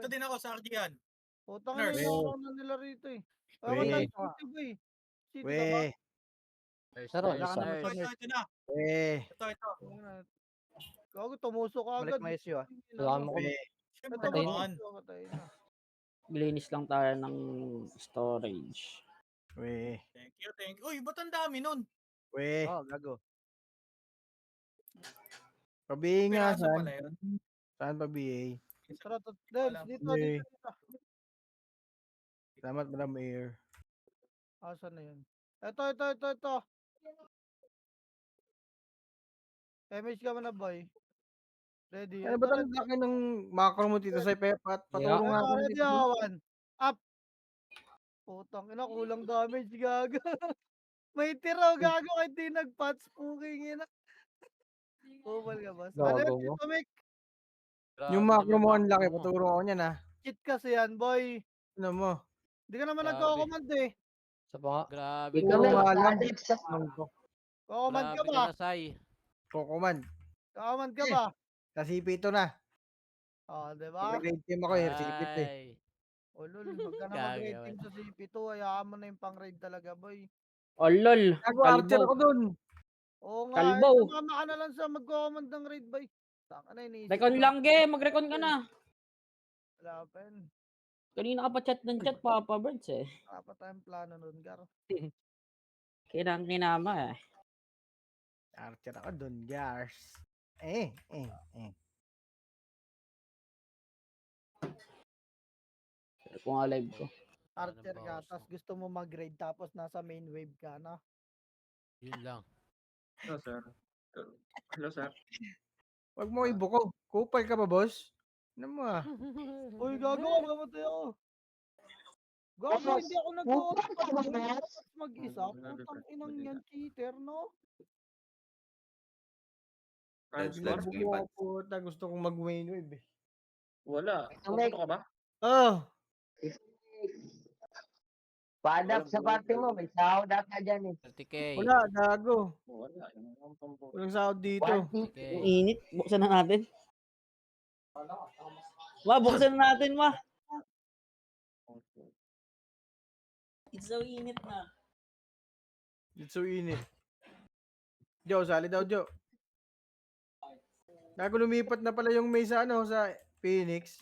Dito din ako sa Ardian. Putang ina, Nurse. inaaraw na nila rito eh. Weh. Wala city ba eh. City ka ba? Weh. Saro, wala ka Ito, naman sa ito, nurse. ito na. Weh. Ito. Gago, tumusok ka Balik agad. mo issue ah. Wala mo ko. Weh. Siyempre Ito, naman. patay na. Linis lang tayo ng storage. Weh. Thank you. Uy, ba't ang dami nun? Weh. Oh, gago. Pa-BA nga, Piraso saan? pala yun. Saan pa-BA? Tara, Dels, dito. Salamat, Madam Mayor. Asan na yun? Ito. MH ka man na, boy. Ready? Ano ba ang laki ng macro mo dito sa Pepat? Paturo nga ako Ready, dito. awan. Up. Putang ina, kulang damage, gago. May tiraw, gago, kahit di nag-patch, puking ina. Kupal ka, boss. Ano Gago yun mo? dito, Mick? Yung macro mo ang laki, paturo ako niyan ah. Cheat kasi yan, boy. Ano mo? Di ka naman Grabe. nagko-command eh. Sa pa nga. Grabe Ikaw ka Puro na. na. nga lang. Ano ko? Ko-command ka Grabe ba? ka na, Sai. Kukuman. Ko-command ka ba? Sa CP2 na. Oh, di ba? Mag-grade team ako eh. CP2 eh. Ay. O lol, huwag ka na Gago mag-raid naman. team sa CP2. Hayaan mo na yung pang-raid talaga, boy. Oh, lol. Gago, archer ako dun. Oo nga, Kalbaw. sumama ka na lang sa mag-command ng raid, boy. Taka na, iniisip Recon ko. lang, ge. Mag-recon ka na. Wala pa yun. Kanina ka pa chat ng chat, Papa Birds eh. Wala pa tayong plano nun, Gar. Kinama eh. Archer ako dun, Jars. Pero kung nga live ko. Archer ka, bawas tapos mo? gusto mo mag-raid, tapos nasa main wave ka na. Yun lang. Hello, sir. Hello, sir. Wag mo ibuko. Kupal ka ba, boss? Ano mo ah? Uy, gago, mamatay ako. Gago, hindi ako nag-command. Mag-isa, putang inang yan, cheater, no? Franz Biglang Lord, buko ako, puta. Gusto kong mag-main wave eh. wala. Pupunta ka ba? Oh! Padap sa party mo, may sahod ata dyan eh. 30k. Wala, gago. Wala. Walang sahod dito. 30k. Ang init. Buksan na natin. Ma, buksan na natin, ma. It's so init na. It's so init. Jo, sali daw, Jo. Gago, lumipat na pala yung may sa ano, sa Phoenix.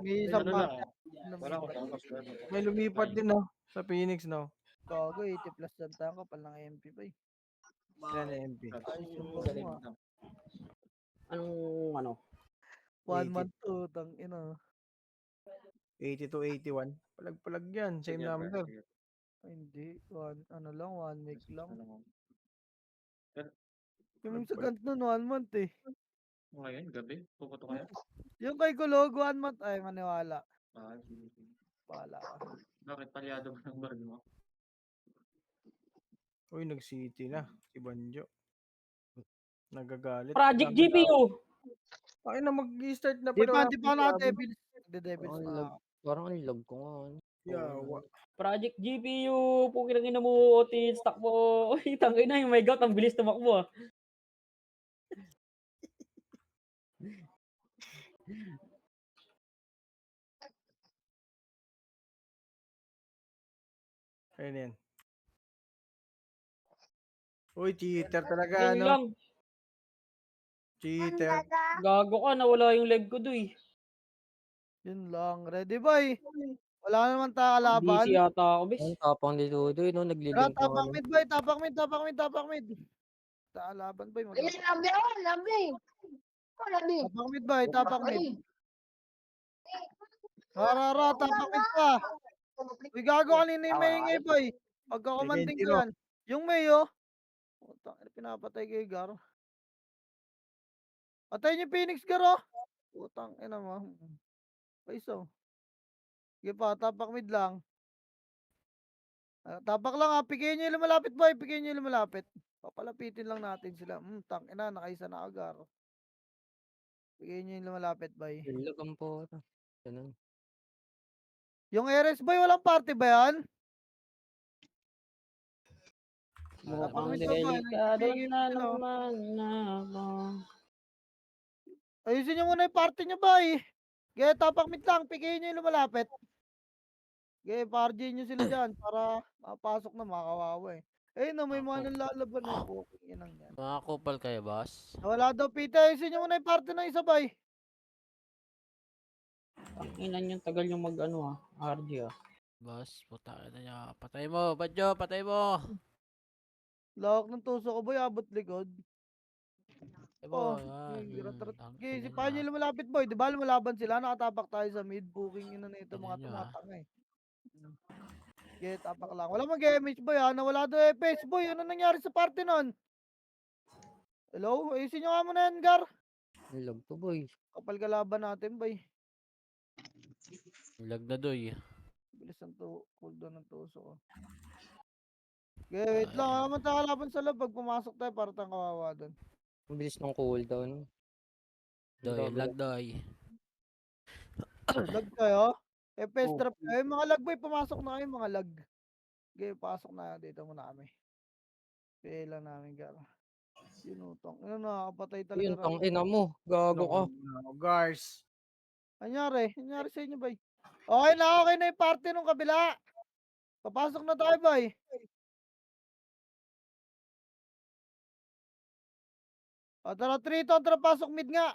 May Ano isang lang. party. Wala akong tapos. May lumipat din, no? Sa Phoenix, no? Gago, 80 plus lang tayo kapal ng MP pa eh. Sila na MP. Ayos yung Galing. mo ah. Anong ano? 1 month to, tang ina. 80 to 81. Palag-palag yan. Same number. Ay, hindi, ano lang, 1 week lang. Ano Yung sa Gant nun, 1 month eh. Ngayon, gabi. Pupunta kaya? Yung kay Kulog, 1 month, ay maniwala. Sige. Wala ka. Bakit palyado ba ng baril mo? Uy, nag-city na. Si Banjo. Nagagalit. Project GPU. Ay na, mag-start na Di pala. pa na devils. The devils Ang na. lag. Parang ang lag ko nga. Yawa. Project GPU. Pukirang ina mo. OT. Stock mo. Uy, tangay na. Oh my God. Ang bilis tumakbo ah. Ayun yan. Uy, cheater talaga, Ayun ano? lang. Cheater. Gago ka. Nawala yung leg ko doy. Yun lang. Ready boy? Wala naman tayo kalaban. Busy yata ako, bis. Ang tapang ni Dudoy, no? Tara, Naglilink ko tapak mid boy. Tapak mid. Kalaban boy. Ayun, lambi ako, lambi. Oh, lambi. Tapak mid boy. Tapak mid. Rara, tapak mid pa. Uy, gago kanina yung maingay boy. Pagkakomanding ko yan. Yung Mayo. Putang ina, pinapatay kay Gar. Patay niyo Phoenix Gar oh. Putang ina mo. Paiso. Sige pa, tapak mid lang. Tapak lang ha. Pigayin niyo yung lumalapit boy. Pigayin niyo yung lumalapit. Papalapitin lang natin sila. Tang ina, nakaisa na Agar. Pigayin niyo yung lumalapit boy. Lagang po. Ganun. Yung Eres boy, walang party ba yan? Mukhang Tapang mid pa ba? delikado Nagbibigay na sila, oh. naman na ako. Ayusin nyo muna yung party nyo, bay. Gaya tapak mid lang, pikihin nyo yung lumalapit. Gaya, party nyo sila dyan para mapasok na makawawa eh. Ayun na, may mga nalalaban na po. Inang yan. Mga kupal kayo, boss. Wala daw, Peter. Ayusin nyo muna yung party ng isa, bay. Inan yung tagal yung mag ano RG ah. Boss, puta na niya. Patay mo, Badyo, patay mo. Lawak ng tuso ko, boy. Abot likod. Patay mo, Okay, si Panyo lumalapit, boy. Di ba lumalaban sila? Nakatapak tayo sa mid. Booking ina na ito, mga Tingnan nyo, tumatanga eh. Okay, tapak lang. Wala mag-MH, boy, ha? Nawala daw FPS, boy. Ano nangyari sa party nun? Hello? Ayusin nyo nga muna yan, Gar. Lag to, boy. Kapal kalaban natin, boy. Lag na, doy. Bilis ng cooldown ng tuso ko. Okay, wait lang. Alam mo kalaban sa loob. Pag pumasok tayo, para tayong kawawa doon. Ang bilis ng cooldown. Doy, lag, doy. Lag kayo? FPS drop kayo. Mga lag, boy. Pumasok na kayo, mga lag. Okay, pasok na. Dito muna kami. Pay lang namin, Gar. Sinutong. Ano, nakakapatay talaga. Yun, tang ina mo. Gago ka. Gars. Anyari? Anyari sa inyo, bay? Okay na yung party nung kabila. Papasok na tayo, bay. O, tara, Triton, tara, pasok mid nga.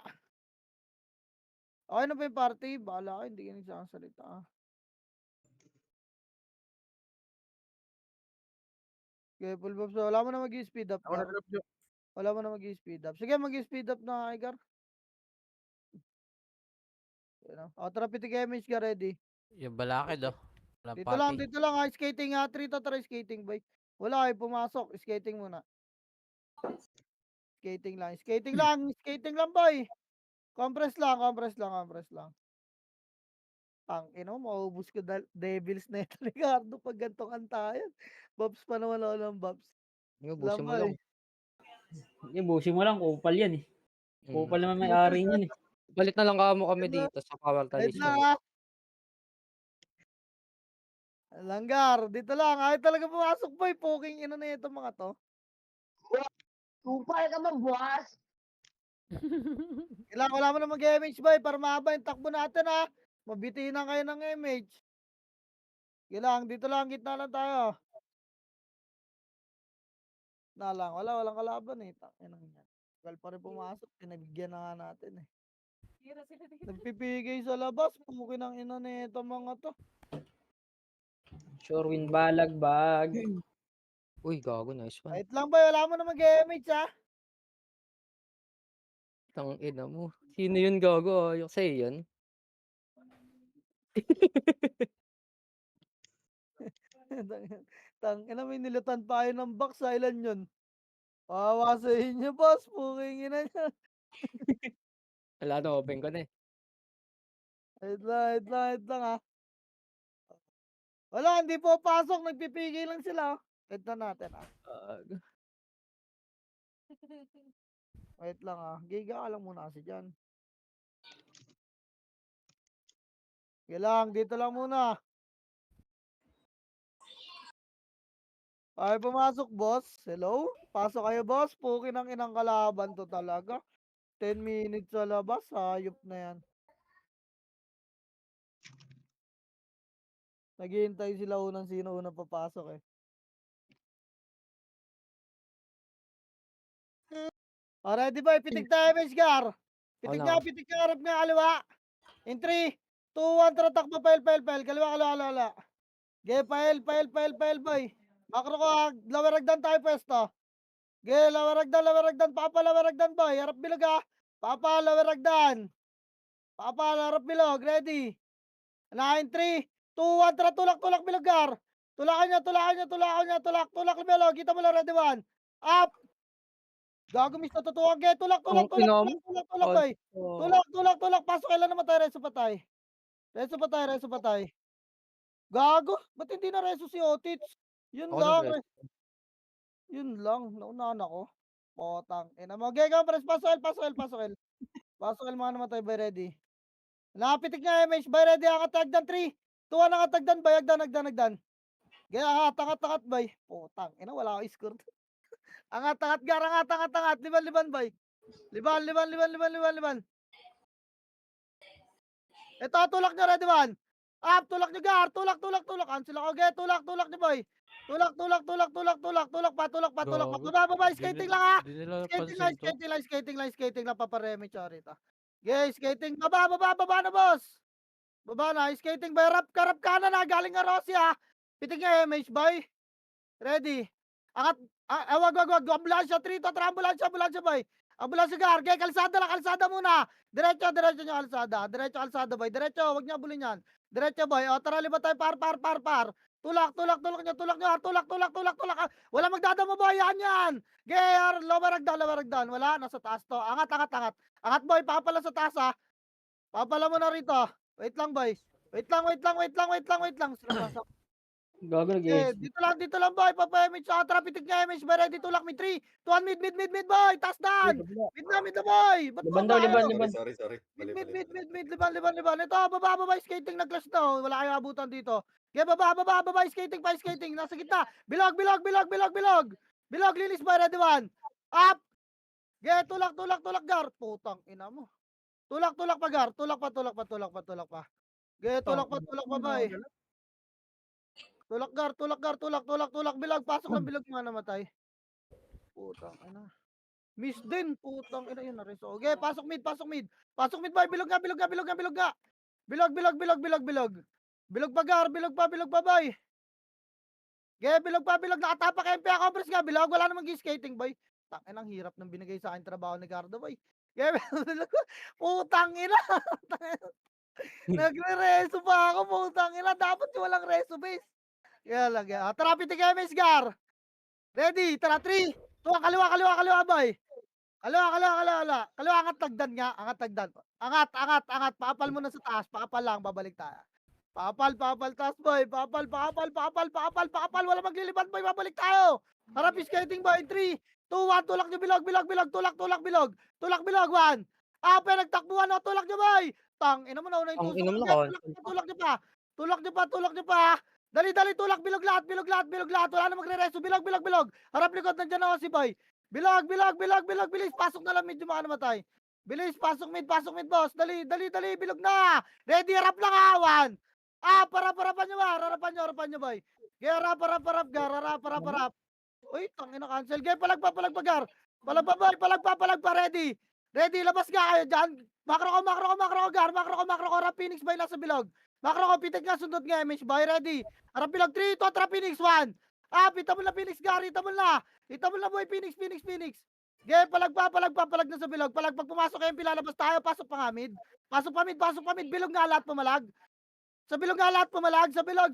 Okay na ba yung party? Bahala ka, hindi ka nagsasalita. Okay, full buffs. Wala mo na mag-speed up. Ako Gar. na-drop nyo. Wala mo na mag-speed up. Sige, mag-speed up na, Igar. O, tara, pitik image ka, ready. Yung balakid, oh. Walang Dito lang, ha. Skating, ha. Trito, tara, skating, bay. Wala, pumasok. Skating muna. Skating lang, skating lang, boy. Compress lang. Ang ino, maubos ko Devils na ito, Ricardo, pag gantong antayan. Bobs pa naman ako ng Bobs. Yung busin mo lang. Yung busi mo lang, kupal yan eh. Kupal naman may-ari niyan eh. Balit na lang kamo kami Wait lang. dito sa Power Wait Talis. lang, ha. Langgar, dito lang. Ay talaga pumasok, boy. Poking ino na ito, mga to. Kupal ka man, boss. Kailangan wala mo na mag-MH, boy, para mahaba yung takbo natin, ha. Mabitinan kayo ng MH. Kailangan, dito lang, gitna lang tayo. Walang kalaban eh. Takinang yan. Tagal pa rin pumasok, pinabigyan na nga natin eh. Nagpipigay sa labas, pukin ang ina na ito, mga to. Sure win balagbag. Uy, gago, nice one. Wait lang, boy, wala mo na mag-MH, ha. Tang ina mo. Sino yun, gago? Yung sa'yo yun? Ina, may nilutan pa kayo ng box, ha. Ilan yun? Kawawa sa inyo, boss. Puking ina niya. Wala na, open ko na eh. Wait lang, ha. Wala, hindi po pasok. Nagpipigil lang sila, oh. Wait na natin, ha. Wait lang, ha. Giga ka lang muna kasi dyan. Kailang, dito lang muna. Ay, pumasok, boss. Hello? Pasok kayo, boss. Pukin ang inang kalaban to talaga. 10 minutes sa labas. Hayop na yan. Naghihintay sila unang sino unang papasok eh. Alright, di ba? Pitik tayo, Meshgar. Pitik Wala. nga, pitik nga, harap nga, kaliwa. In 3, 2, 1, tara, takbo, pel. Kaliwa. Ge, pael, boy. Makro ko, lower ragdan tayo pwesto. Ge, lower ragdan, papa, lower ragdan, boy. Harap bilog, ha. Papa, lower ragdan. Papa, harap bilog, ready. 9, 3, 2, 1, tara, tulak, bilog, Tulakan niya, tulak, bilog. Kita mo lang, ready, 1. Up. Gago, miss, natutuwag, ge. Tulak, Ang ina mo. boy. Tulak. Pasok, kailan naman tayo, reso patay. Gago, ba't hindi na reso si Otits? Yun Ako lang. na-reso. Yun lang, naunahan ako. Potang. Ina mo, gega, press, pasok L. Pasok L, mga naman tayo, by ready. Napitik nga, MH, by ready, akatagdan, 3, 2, 1, nakatagdan, bay, agdan. Gaya, angat, bay. Potang, ina, wala ako score. Angat, liban, bay. Liban. Ito, tulak nyo, ready one. Up, tulak nyo, gar. Tulak. Cancel ako, ge. Tulak nyo, boy. Tulak pa. Baba, skating lang, ha. Di nila Skating pansin to. lang, skating lang, paparemi, charita. Ge, skating, baba na, boss. Baba na, skating, boy. Karap kanan, ha. Galing nga Rossi, ha. Pitik nga, MH, boy. Ready. Angat, wag. Ambulansya, 3 to, ambulansya, boy. Ambulansya, gar. Ge, kalsada muna. Diretso nyo kalsada. Diretso kalsada, boy. Diretso, wag niyo abulin yan. Diretso, boy. O, tara, libat tayo. Par. Tulak nyo. Wala magdadamo, boy. Yan. Gear, lower hagdan. Wala, nasa taas to. Angat. Angat, boy. Papala sa taas, ha. Papala mo na rito. Wait lang, boy. Wait lang. Gago Okay, nag-exit. dito lang, boy. Papa-MH sa trapitik niya, MH. Ba, ready, tulak, mid 3, 2, mid, boy. Taas daan. Mid na, boy. Ba't Liban ba daw, kayo? liban. Sorry. Mid, liban. Ito, baba, skating na clash na. Wala kayong abutan dito. Okay, baba, skating. Nasa gitna. Bilog. Bilog, linis ba, ready one. Up. Okay, tulak, gar. Putang ina mo. Tulak pa, gar. Tulak pa. Okay, tulak pa, boy. Tulak, gar. Bilog, pasok ng bilog nga namatay. Putang ina. Miss din, putang ina yun na rin. So, okay, pasok mid, boy. Bilog nga. Bilog. Bilog pa, gar. Bilog pa, boy. Okay, bilog. Nakatapak MP ako, pres nga. Bilog, wala namang skating, boy. Tangin, ang hirap ng binigay sa akin trabaho ni Gardo, boy. Okay, putang ina. Nagre-reso pa ako, putang ina. Dapat walang reso base. Kaya lang, tara, pitik MS, gar. Ready, tara, 3, 2, kaliwa, boy. Kaliwa, angat tagdan nga, angat, paapal mo na sa taas, paapal lang, babalik tayo. Paapal, taas, boy, paapal, wala magliliban, boy, babalik tayo. Tara, skating, boy, 3, 2, 1, tulak nyo, bilog, tulak, 1. Nagtakbuhan, o, tulak nyo, boy. Tang, ina mo na, una yung Ang tusok. ina mo Okay, na, tulak nyo pa. Dali, tulak, bilog lahat. Wala na magre-reso, bilog. Harap likod, nandiyan ako si boy. Bilog, bilis. Pasok na lang, medyo namatay. Bilis, pasok mid, boss. Dali, bilog na. Ready, harap lang, awan. Harapan nyo, boy. Kaya harap. Uy, tangina, cancel. Kaya palagpa, gar. Palagpa, ready. Labas nga kayo dyan. Makro ko, gar. Makro ko, harap Phoenix, boy, nasa bilog. Makro ko, pitik nga, sundot nga, MH, boy, ready. Harap bilog, 3, 2, trap Phoenix, 1. Pita mo na, Phoenix, gar. Ita mo na, boy, Phoenix. Gaya, palag na sa bilog. Pag pumasok kayo, pilalabas tayo, pasok pa nga mid. Pasok pa mid, bilog nga lahat pumalag. Sa bilog nga lahat pumalag. Sa bilog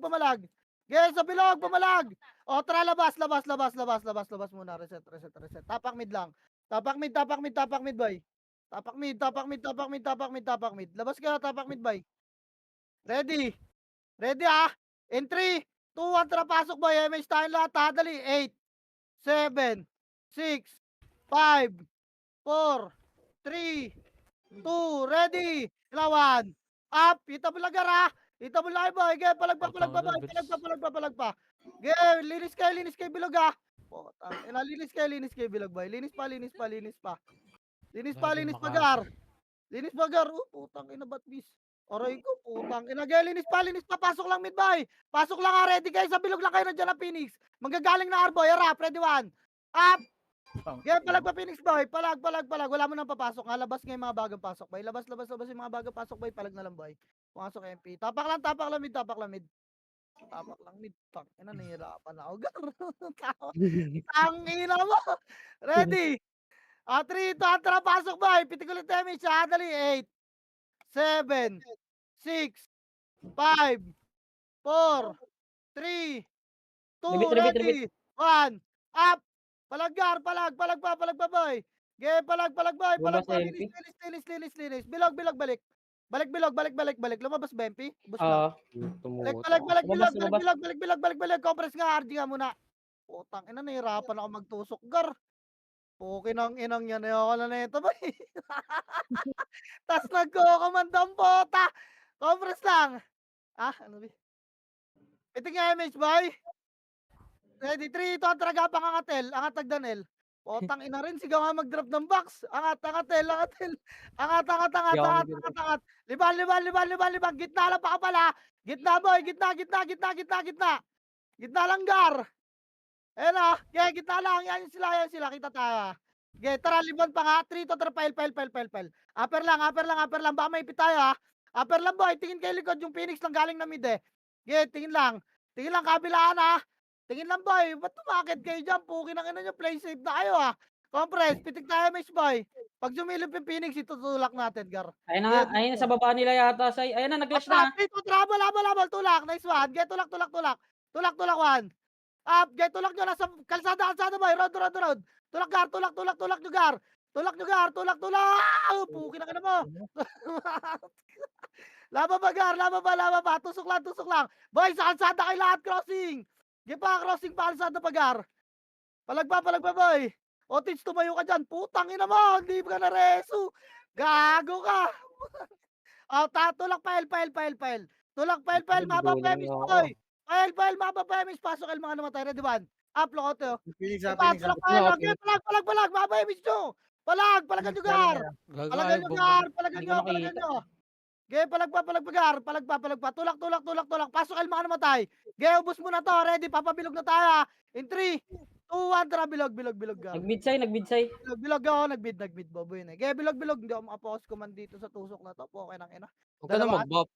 pumalag. Gaya, sa bilog pumalag. O, tara, labas muna. Reset. Tapak mid lang. Tapak mid, boy. Tapak mid. Labas ka, tapak mid, boy. Ready, in 3, 2, 1, tara, pasok, boy. MH tayo lahat, ha. Dali, 8, 7, 6, 5, 4, 3, 2, ready, 1. Up, ita mo lang, gara. Ita mo lang, boy. Gaya, palagpa, boy. Gaya, linis kayo, bilog, ha. Linis kayo, bilog, boy. Linis pa, gar. Linis pa, gar. Putang ina, ba't bis? Aray ko, putang ina. Gaya, linis pa. Pasok lang, mid, boy. Pasok lang, ha. Ready kayo. Sa bilog lang kayo, nandiyan na Phoenix. Manggagaling na Arboy. Harap, ready, 1. Up. Gaya, palag pa, Phoenix, boy. Palag. Wala mo nang papasok, ha. Labas nga yung mga bagang pasok, boy. Labas yung mga bagang pasok, boy. Palag na lang, boy. Pumasok MP. Tapak lang, mid. Tapak lang, mid. Tang ina, nahihirapan ako, gar. Tang ina mo. Ready. 3, 2, tara, pasok, boy. Pitik ulit, MH, ha. Dali, 8, 7, 6, 5, 4, 3, 2, ready, 1, up, palag, boy. Okay, palag, boy. Lumabas sa Linis. Bilog, balik. Balik. Lumabas ba, MP? Bus na. Tumuto. Balik. Lumabas. Compress nga, RG nga muna. Putang ina, nahirapan ako magtusok, gar. Okay nang inang yan. Ayoko na nito, boy. Tas nagko-komandang pota. Compress lang. Ano ba? Ito nga, MH, boy. Ready, 3, 2, tragapang angatel. Angat tagdanel. Putang ina rin, sigaw nga mag-drop ng box. Angat, angat, tel, angat, tel. Angat, angat, angat, Di ako angat, mag-drop. angat, angat. Liban, liban, liban, liban, liban. Gitna lang pa pala. Gitna, boy. Gitna, gitna, gitna, gitna, gitna. Gitna lang, Gar. Ayan na. Okay, gitna lang. Yan sila, yan sila. Kita tayo. Okay, tara, liban pa nga. 3 to tara, pile. Upper lang, upper lang, upper lang. Baka may ipit tayo, ha. Upper lang, boy. Tingin kayo likod. Yung Phoenix lang galing na mid, eh. Okay, tingin lang. Tingin lang, kabilaan, ha. Tingin lang, boy. Ba't tumakit kayo dyan? Pukin ang ina nyo. Play safe na kayo, ha. Compress, pitik tayo, Miss Boy. Pag sumilip yung Phoenix, itutulak natin, Gar. Ayun na nga, ayun sa baba nila yata. Ayun na, nag-clash na. Ito, trabal, labal, tulak. Nice one. Get tulak. Tulak, one. Up, get tulak nyo. Nasa kalsada, boy. Road. Tulak, Gar. Tulak nyo, Gar. Tulak. Pukin ang ina mo. Laba ba, Gar? Laba ba? Tusok lang. Boy, sa kalsada kayo lahat crossing. Di pa, crossing pa kalsada pa, Gar. Palagpa, boy. Otis, tumayo ka dyan. Putang ina mo. Hindi ka na reso. Gago ka. Tulak, pile. Tulak, pile. Maba Dulo premise, na ako. boy. Pile, maba premise. Pasok el mga namatay. Ready, ban? Up, lokote. Phoenix, Tulak, pile. Okay, palag. Maba premise nyo. Palagan nyo, Gar. Palagan nyo. Okay, palag pa, Gar. Palag pa. Tulak. Pasok el mga namatay. Okay, ubos mo na to. Ready, papabilog na tayo. In 3, 2, 1, tara, bilog, Gar. Nag-midsay. Bilog ako, nagbid, boboy na. Kaya bilog, hindi ako makapokus command dito sa tusok na to. Okay nang ina. Huwag ka na Dalawa. mag-buff.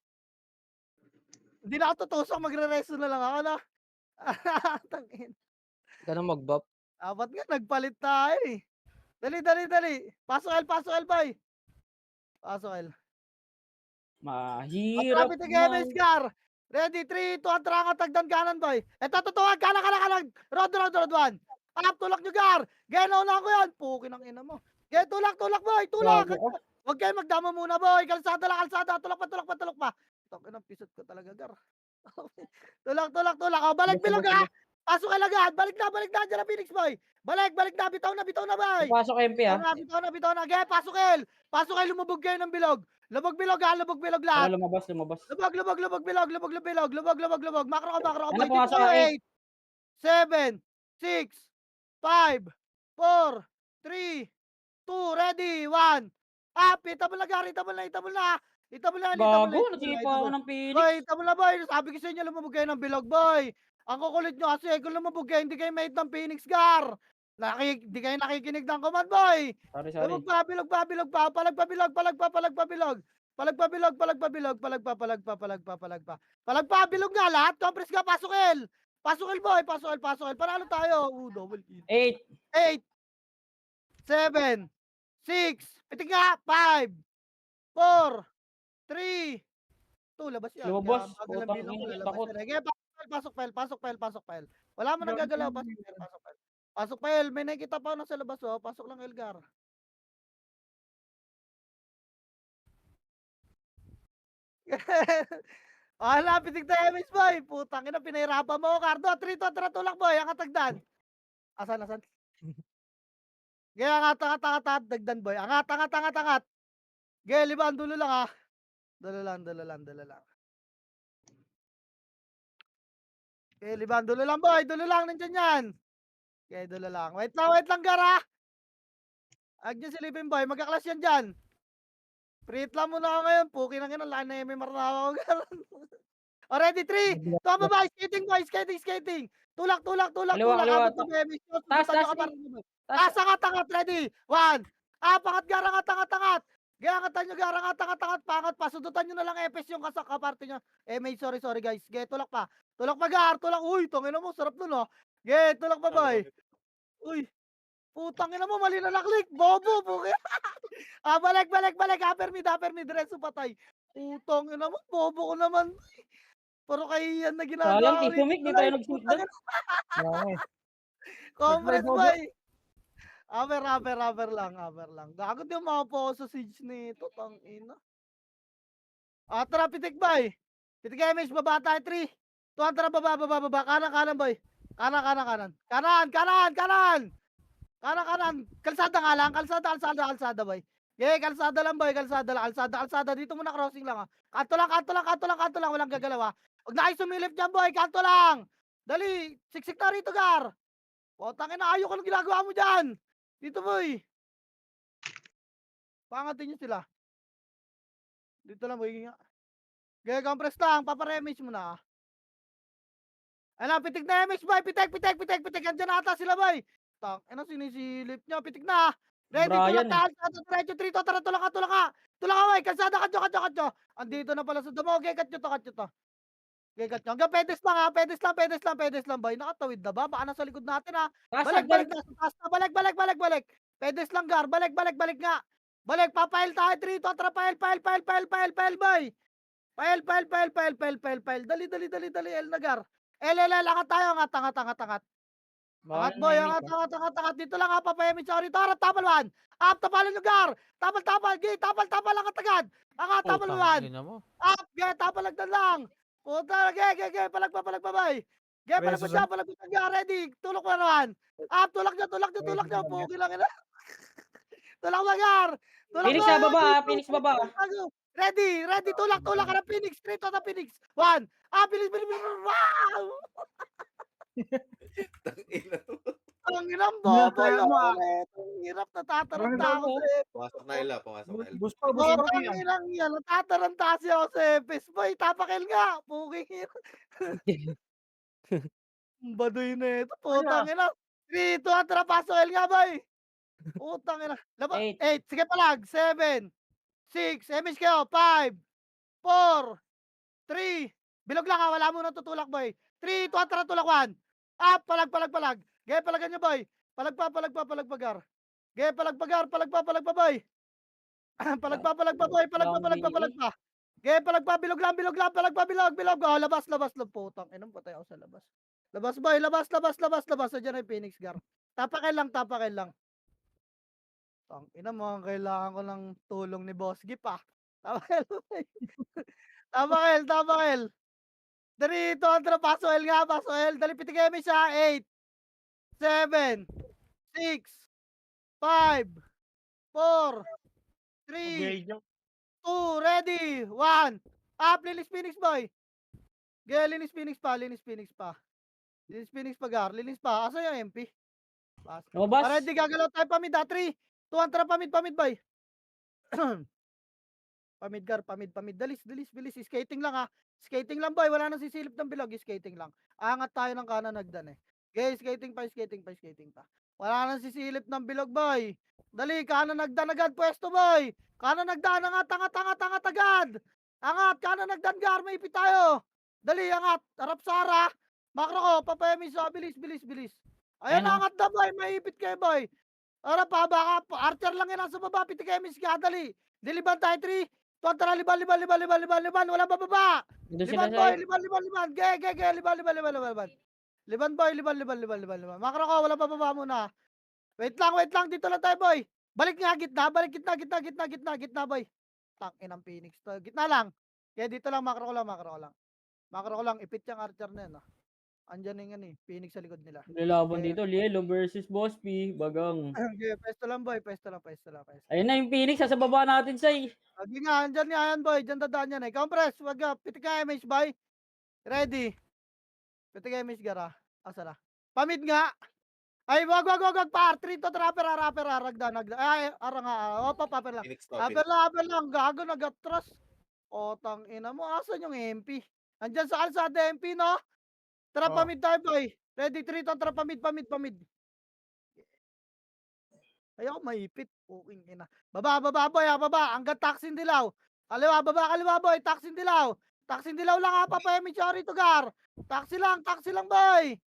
Hindi na ako tutusok, magre-resto na lang ako na. Tangin. Huwag ka na mag-buff. Ba't nga nagpalit tayo eh. Dali. Pasok El, boy. Pasok El. Mahirap Trapit again, man. Scar. Ready, 3, 2, tranga, tagdan kanan, boy. Eto, tutuwag, kanan. Road, 1. Tulak nyo, Gar. Ganaw na ako yan. Pukin ang ina mo. Gaya, tulak, boy. Tulak. Gago ka. Huwag kayo magdama muna, boy. Kalsada. Tulak pa. Tangin ang pisot ko talaga, Gar. Tulak. Balik bilog, ha. Pasok ka agad. Balik na. Diyan na, Phoenix, boy. Balik na. Bitaw na, boy. Pasok MP ha. Bitaw na. Gaya, pasok, El. Lumubog kayo ng bilog. Lubog bilog lahat. Ano, lumabas. Lubog, bilog. Makro ka, Ano, boy. pumasok Dito, ka, 8, 7, 6, 5, 4, 3, 2, ready, 1. Itabol na. Gago, nagsipa ako ng Phoenix. Boy, itabol na, boy. Sabi ko sa inyo, lumubog kayo ng bilog, boy. Ang kukulit nyo kasi kung lumubog kayo, hindi kayo mate ng Phoenix, Gar. Hindi kayo nakikinig ng command, boy. Sorry. Lumog pa, bilog pa. Palag pa, bilog. Bilog nga lahat. Compress ka, pasok, El. Pasok, boy. Panalo tayo. Double kill. 8. 8, 7, 6, pitik nga, 5, 4, 3, 2, labas yan. Lumabas. Bagal ang Putang bilang ko, ina, lalabas takot. yan. Okay, pasok, file. Wala mo nang gagalaw, pasok, file. May nakikita pa ako nasa labas, oh. Pasok lang, Elgar. Pitik tayo, Miss Boy. Putang ina, pinahirapan mo, Cardo. 3 to, tara, tulak, boy. Ang katagdan. Asan? Gaya, angat, dagdan, boy. Angat. Gaya, liban, dulo lang, ha. Dulo lang. Gaya, liban, dulo lang, boy. Nandiyan yan. Gaya, dulo lang. Wait lang, Gara. Agyan silipin, boy. Magkaklas yan dyan. Preet lang muna ako ngayon. Puki na ina, laki na may maranawa ko, Gara. Already, 3. Tama ba? Skating. Tulak. Kaliwa. Taas. Angat, ready. 1. Pangat, Gar, angat. Gaya, angatan nyo, Gar, angat. Pangat pa. Sudutan nyo na lang epes yung kaparte nyo. May sorry, guys. Gaya, tulak pa, Gar. Uy, tangina mo, sarap nun, oh. Gaya, tulak pa, boy. Uy, putang ina mo, mali na naklik. Bobo, puki. Balik. Upper mid, reso patay. Putang ina mo, bobo ko naman. Pero kaya yan na ginagawa. Sayang, Tisumik, di tayo nag-shoot doon. Compress, boy. Upper lang. Gagot yung mga po sa siege nito, tang ina. Tara, pitik, boy. Pitik MH, baba tayo, 3. Tuwan, tara, baba. Kanan, boy. Kanan. Kalsada nga lang, kalsada, boy. Yeah, kalsada lang, boy. Kalsada. Dito muna crossing lang, ha. Kanto lang. Walang gagalaw, ha. Huwag na kayo sumilip dyan, boy. Kanto lang. Dali. Siksik na rito, Gar. Tangina, ayoko nang ginagawa mo dyan. Dito boy. Pangatin nyo sila. Dito lang boy. Gaya compress lang. Paparemage mo na. Alam, pitik na MX boy. Pitik. Andiyan na ata sila boy. Tang, ano sinisilip niya. Pitik na. Ready, tulak Brian, ka. Kalsada, diretso, trito. Tara, tulak ka. Tulak ka boy. Kalsada, katyo. Andito na pala sa damo. Okay, katyo to. Okay, katyo. Hanggang pedes lang ha. Pedes lang boy. Nakatawid na ba? Baka nasa likod natin ha. Balik na. Sa taas na. Balik. Pedes lang gar. Balik nga. Balik, papail tayo. Trito, tara, pail boy. Pail. Dali, El Nagar. El, angat tayo, angat. Angat boy, angat. Dito lang ha, papayamit sa rito. Harap, tapal 1. Up, tapalan yung gar. Tapal. Gay, tapal, angat agad. Angat, tapal 1. Ina mo. Up, gay, tapalagdan lang. Puta, gay. Palagpa, boy. Gay, Preso palagpa siya. Ready. Tulak mo na naman. Up, tulak niya. Pugi lang ina. Tulak mo, gar. Phoenix sa baba. Ready. Tulak ka ng Phoenix. Straight to the Phoenix. 1. Bilis. Wow! Ang inang bobo Ginatayo yung mo, ah. Ang hirap, natataranta ako Ano? sa Epes. Pumasok na Ella. Bus pa Ang yan. inang yan, natataranta siya ako sa Epes. Boy, tapakil nga. Puking ina. Ang baduy na ito. Putang ina. 3, 2, atrapaso El nga, boy. Putang ina. 8. Sige palag. 7, 6. Emis kayo. 5, 4, 3. Bilog lang ha. Wala mo nang tutulak, boy. 3, 2, tulak 1. Up, palag. Gaya palagan nyo, boy. Palagpa, gar. Gaya palagpa, boy. Palagpa, boy. Palagpa. Gaya palagpa, bilog lang. Bilog. Oh, labas. Putang inang patay ako sa labas. Labas, boy. Labas. Nandiyan ay Phoenix, gar. Tapakin lang. Tang ina mo, kailangan ko ng tulong ni Boss Gip ah. Tapakil. Dali, ito, paso L nga. Dali, pitigay mo siya. 8, 7, 6, 5, 4, 3, 2, ready, 1. Up, linis Phoenix boy. Gaya, linis Phoenix pa. Gar. Linis pa. Asa yung MP? Lumabas. Ready, gagalaw tayo pamid ha. 3, 2, tara pamid boy. Pamid gar, pamid. Dalis, bilis. Skating lang ha. Skating lang boy, wala nang sisilip ng bilog. Skating lang. Angat tayo ng kanan nagdan eh. Okay, skating pa. Wala nang sisilip ng bilog boy. Dali, kanan nagdan agad pwesto boy. Kanan nagdan, angat agad. Angat, kanan nagdan gar, may ipit tayo. Dali, angat. Harap Sara. Makro ko, papayamis sa bilis. Ayan, Ayan, oh. angat na boy, may ipit kayo boy. Harap ha, baka archer lang yan nasa baba, pitikayamis ka, dali. Diliban tayo 3. Tara, liban. Wala bababa. Doon sila Liban sa... boy, liban. Ge, liban. Liban boy, liban. Makro ko, wala bababa muna. Wait lang, dito lang tayo boy. Balik nga, gitna boy. Tangin ng Phoenix to. Gitna lang. Kaya dito lang, makro ko lang. Ipit yung archer na yan. Andyan yung ano eh, Phoenix sa likod nila. Lalaban dito, Lielo versus Boss P. Bagang. Okay, pwesto lang boy. Ayun na yung Phoenix, sa baba natin, say. Lagi nga, andyan nga yan boy. Diyan dadaan yan eh. Compress, wag ka. Pitik ka image boy. Ready. Pitik ka image gara. Asa na? Pamid nga. Ay, wag. Par. Trito, rapper. Ragda. Ay, ara nga. Paper lang. Phoenix to. Rapper lang. Gago, nag-atras. O, tang ina mo. Asan yung MP? Andyan sa kalsada MP, no? Tara, Oh. pamid tayo boy. Ready, Trito. Tara, pamid. Ayaw maipit. Puking ina. Baba boy ha, baba. Hanggang Taksin Dilaw. Kaliwa boy. Taksin Dilaw lang ha, papayami siya rito gar. Taxi lang boy.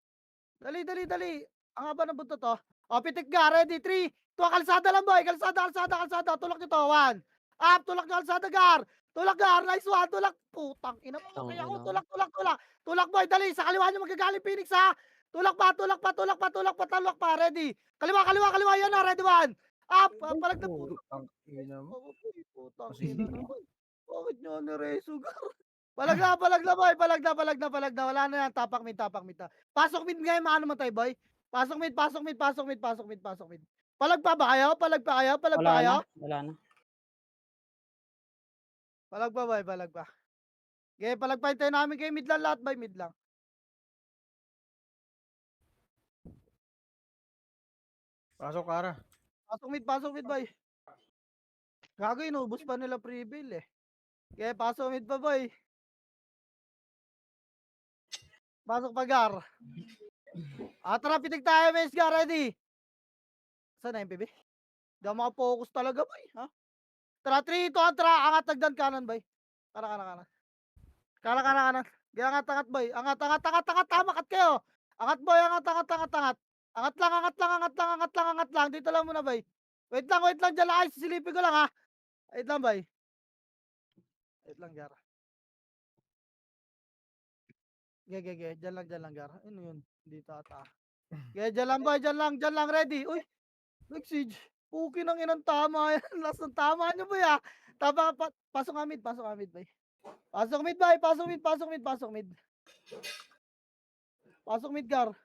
Dali. Ang haba ng buntot to. O, pitik gar. Ready, 3, 2, kalsada lang boy. Kalsada. Tulak nyo to, 1. Up, tulak nyo kalsada gar. Nice one. Tulak. Putang ina. Kaya ako, tulak boy. Dali, sa kaliwa nyo magagaling Phoenix ha. Tulak pa. Ready. Kaliwa. Yan na, ready 1. Up, palag na puto. Ina mo. Putang ina naman. Bakit nyo nireso gar? Palag na boy. Palag na. Wala na yan. Tapak mid. Pasok mid ngayon, maano mo tayo boy. Pasok mid. Palag pa ba kayo? Wala na. Palag pa boy. Okay, palag pa tayo namin kayo mid lang lahat boy. Mid lang. Pasok, Kara. Pasok mid, boy. Gago, inubos pa nila pre-bill eh. Okay, pasok mid pa, boy. Pasok pa, Gar. Tara, pitik tayo, Mes, Gar, ready? Saan na, MPB? Di ako makapokus talaga, boy. Ha? Tara, 3, 2, tara. Angat, tagdan kanan, boy. Kanan. Kanan. Di angat, boy. Angat. Tamakat kayo. Angat, boy. Angat. Angat lang. Dito lang muna, boy. Wait lang. Diyan lang. Ay, sisilipin ko lang, ha. Wait lang, boy. Wait lang, Gar. Ge. Diyan lang, Gar. Ano yun? Dito ata. Ge, diyan lang, boy. Diyan lang. Ready. Uy. Nag-siege. Puki ng inang tama yan. Last ng tama nyo, boy, ha. Tama, pasok nga mid, boy. Pasok mid, boy. Pasok mid. Pasok mid, Gar.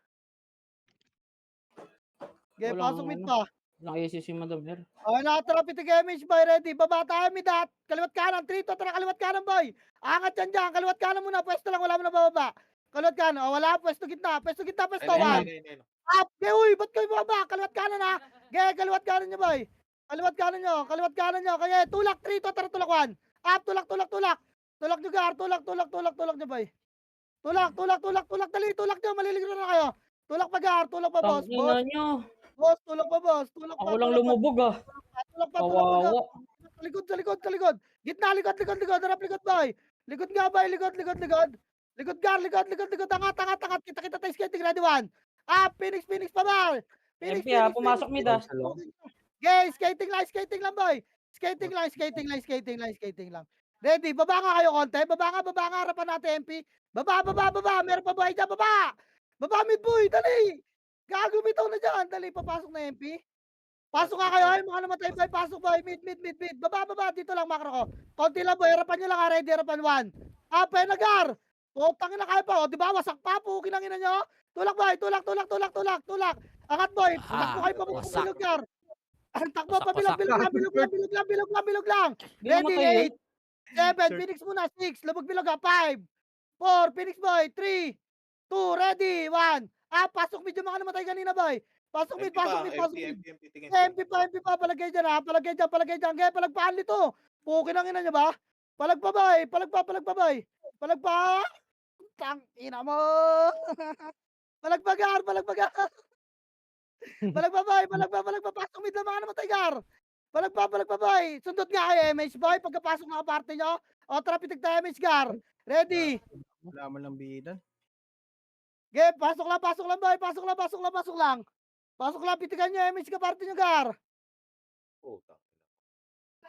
Ge, Walang pasok mid ano. pa. Nakisi si Madam Her. Okay, nakatara pitik image, boy. Ready. Baba tayo mid, ha. Kaliwat kanan. 3, 2, tara. Kaliwat kanan, boy. Angat dyan. Kaliwat kanan muna. Pwesto lang. Wala mo na bababa. Kaliwat kanan. Oh, wala. Pwesto gitna. Pwesto. One. Up! Ge, uy! Ba't kayo baba? Kaliwat kanan, ha? Ge, kaliwat kanan nyo, boy. Kaliwat kanan nyo. Kaya, tulak, 3, 2, tara, tulak, 1. Up, tulak. Tulak nyo, Gar. Tulak nyo, boy. Tulak. Dali, tulak nyo. Maliligro na kayo. Tulak pa, Gar. Tulak pa, boss. Tangina nyo. Tulak pa, boss. Tulak pa. Ako lang lumubog ah. Tulak pa, Kawawa. Gar. Sa likod. Gitna, likod. Harap, likod, boy. Likod nga, boy. Likod. Likod, Gar. Angat. Kita tayo skating. Ready, 1. Up, Phoenix pa, boy. MP pumasok mid ah. Okay, skating lang, boy. Skating lang. Ready, baba nga kayo konti. Baba nga, harapan natin, MP. Baba. Meron pa buhay dyan, baba. Baba, mid, boy, dali. Gago, bitaw na dyan. Dali, papasok na, MP. Pasok nga kayo, ay, mga namatay, boy. Pasok, boy. Mid. Baba. Dito lang, makro ko. Konti lang, boy. Harapan nyo lang, ha. Ready, harapan 1. Penagar. Putang ina kayo pa. O, di ba? Wasak pa. Pukin ang ina nyo. Tulak, boy. Tulak. Angat, boy. Takbo kayo pa po bilog, Gar. Takbo pa bilog lang. Di namatay Ready, 8, 7, Phoenix muna, 6, lubog bilog, 5, 4, Phoenix, boy, 3, 2, ready, 1. Pasok mid yung mga namatay kanina, boy. Pasok mid. MP pa, palagay dyan, ha. Palagay dyan. Kaya palagpaan nito. Pukin ang ina nyo ba? Palagpa, boy. Palagpa. Tang ina mo. Palagpagar. Palagpa, pasok mid lang mga namatay, Gar. Palagpa, boy. Sundot nga kayo, MH, boy. Pagkapasok ng aparte nyo. O, tara, pitik tayo, MH, Gar. Ready. Wala man lang bidan. Ge, pasok lang, boy. Pasok lang, pitikan nyo, MH, kaparte nyo, Gar.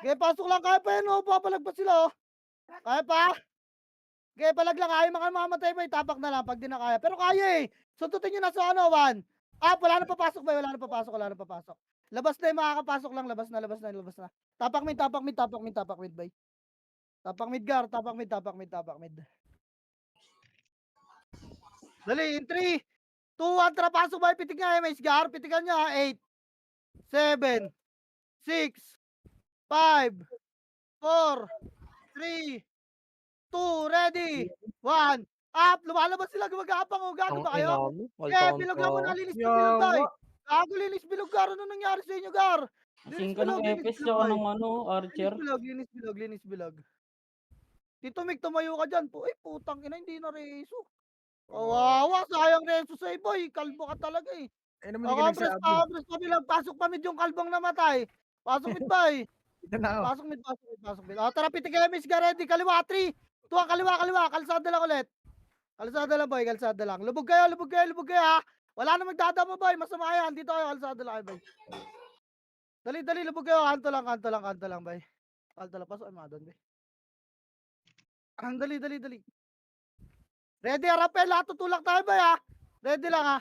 Ge, pasok lang, kaya pa yan, o. Papalag pa sila, o. Kaya pa. Ge, palag lang, ayaw mga mamatay, boy. Tapak na lang pag di na kaya. Pero kaya, eh. Sundutin nyo na sa 1. Wala na papasok, boy. Wala na papasok. Labas na yung makakapasok lang. Labas na. Tapak mid, boy. Tapak mid, Gar. Tapak mid. Dali, in 3, 2, 1, tara, pasok, boy. Pitik nga, MH, Gar. Pitikan nyo, 8, 7, 6, 5, 4, 3, 2, ready, 1. Lumalabas sila, gumagapang, o. Gago ba kayo? Bilog lang muna, linis bilog, boy. Gago, linis bilog, Gar. Ano nangyari sa inyo, Gar? Kasing ka ng Epes tsaka ng Archer. Linis bilog. Tito Mick, tumayo ka dyan. Putang ina, hindi na reso. Kawawa, sayang reso sa boy. Kalbo ka talaga, eh. Naman hindi ka nagsabi. Pa bilang. Pasok pa mid yung kalbong namatay. Pasok mid, boy. Ito na ako. Pasok mid. Tara, pitik kayo, Miss Garedi. Kaliwa, 3, 2, kaliwa. Kalsada lang ulit. Kalsada lang, boy. Lubog kayo, ha. Wala na magdadama, boy. Masama yan. Dito kayo, kalsada lang kayo, boy. Dali, lubog kayo. Kanto lang, boy. Kanto lang. Pasok ay mga doon, boy. Dali. Ready, harapin. Lahat tutulak tayo, boy, ha. Ready lang, ha.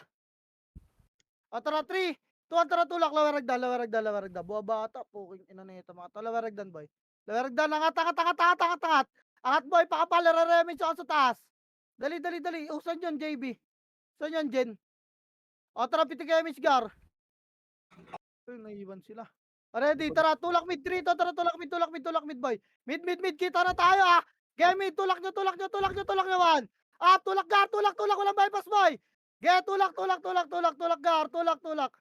Tara, 3, 2, tara, tulak. Lawaragda. Buwa bata. Puking ina na ito, mga to. Lawaragdan, boy. Angat. Angat, boy. Pakapal, reremin siya sa taas. Dali. Saan yun, JB? Saan yun, Jen? Tara, pitik kayo, Miss Gar. Naiwan sila. Ready, tara, tulak mid 3 to, tara, tulak mid, boy. Mid, kita na tayo, ha. Game mid, tulak nyo, 1. Tulak, Gar, walang bypass, boy. Ge, tulak, Gar, tulak.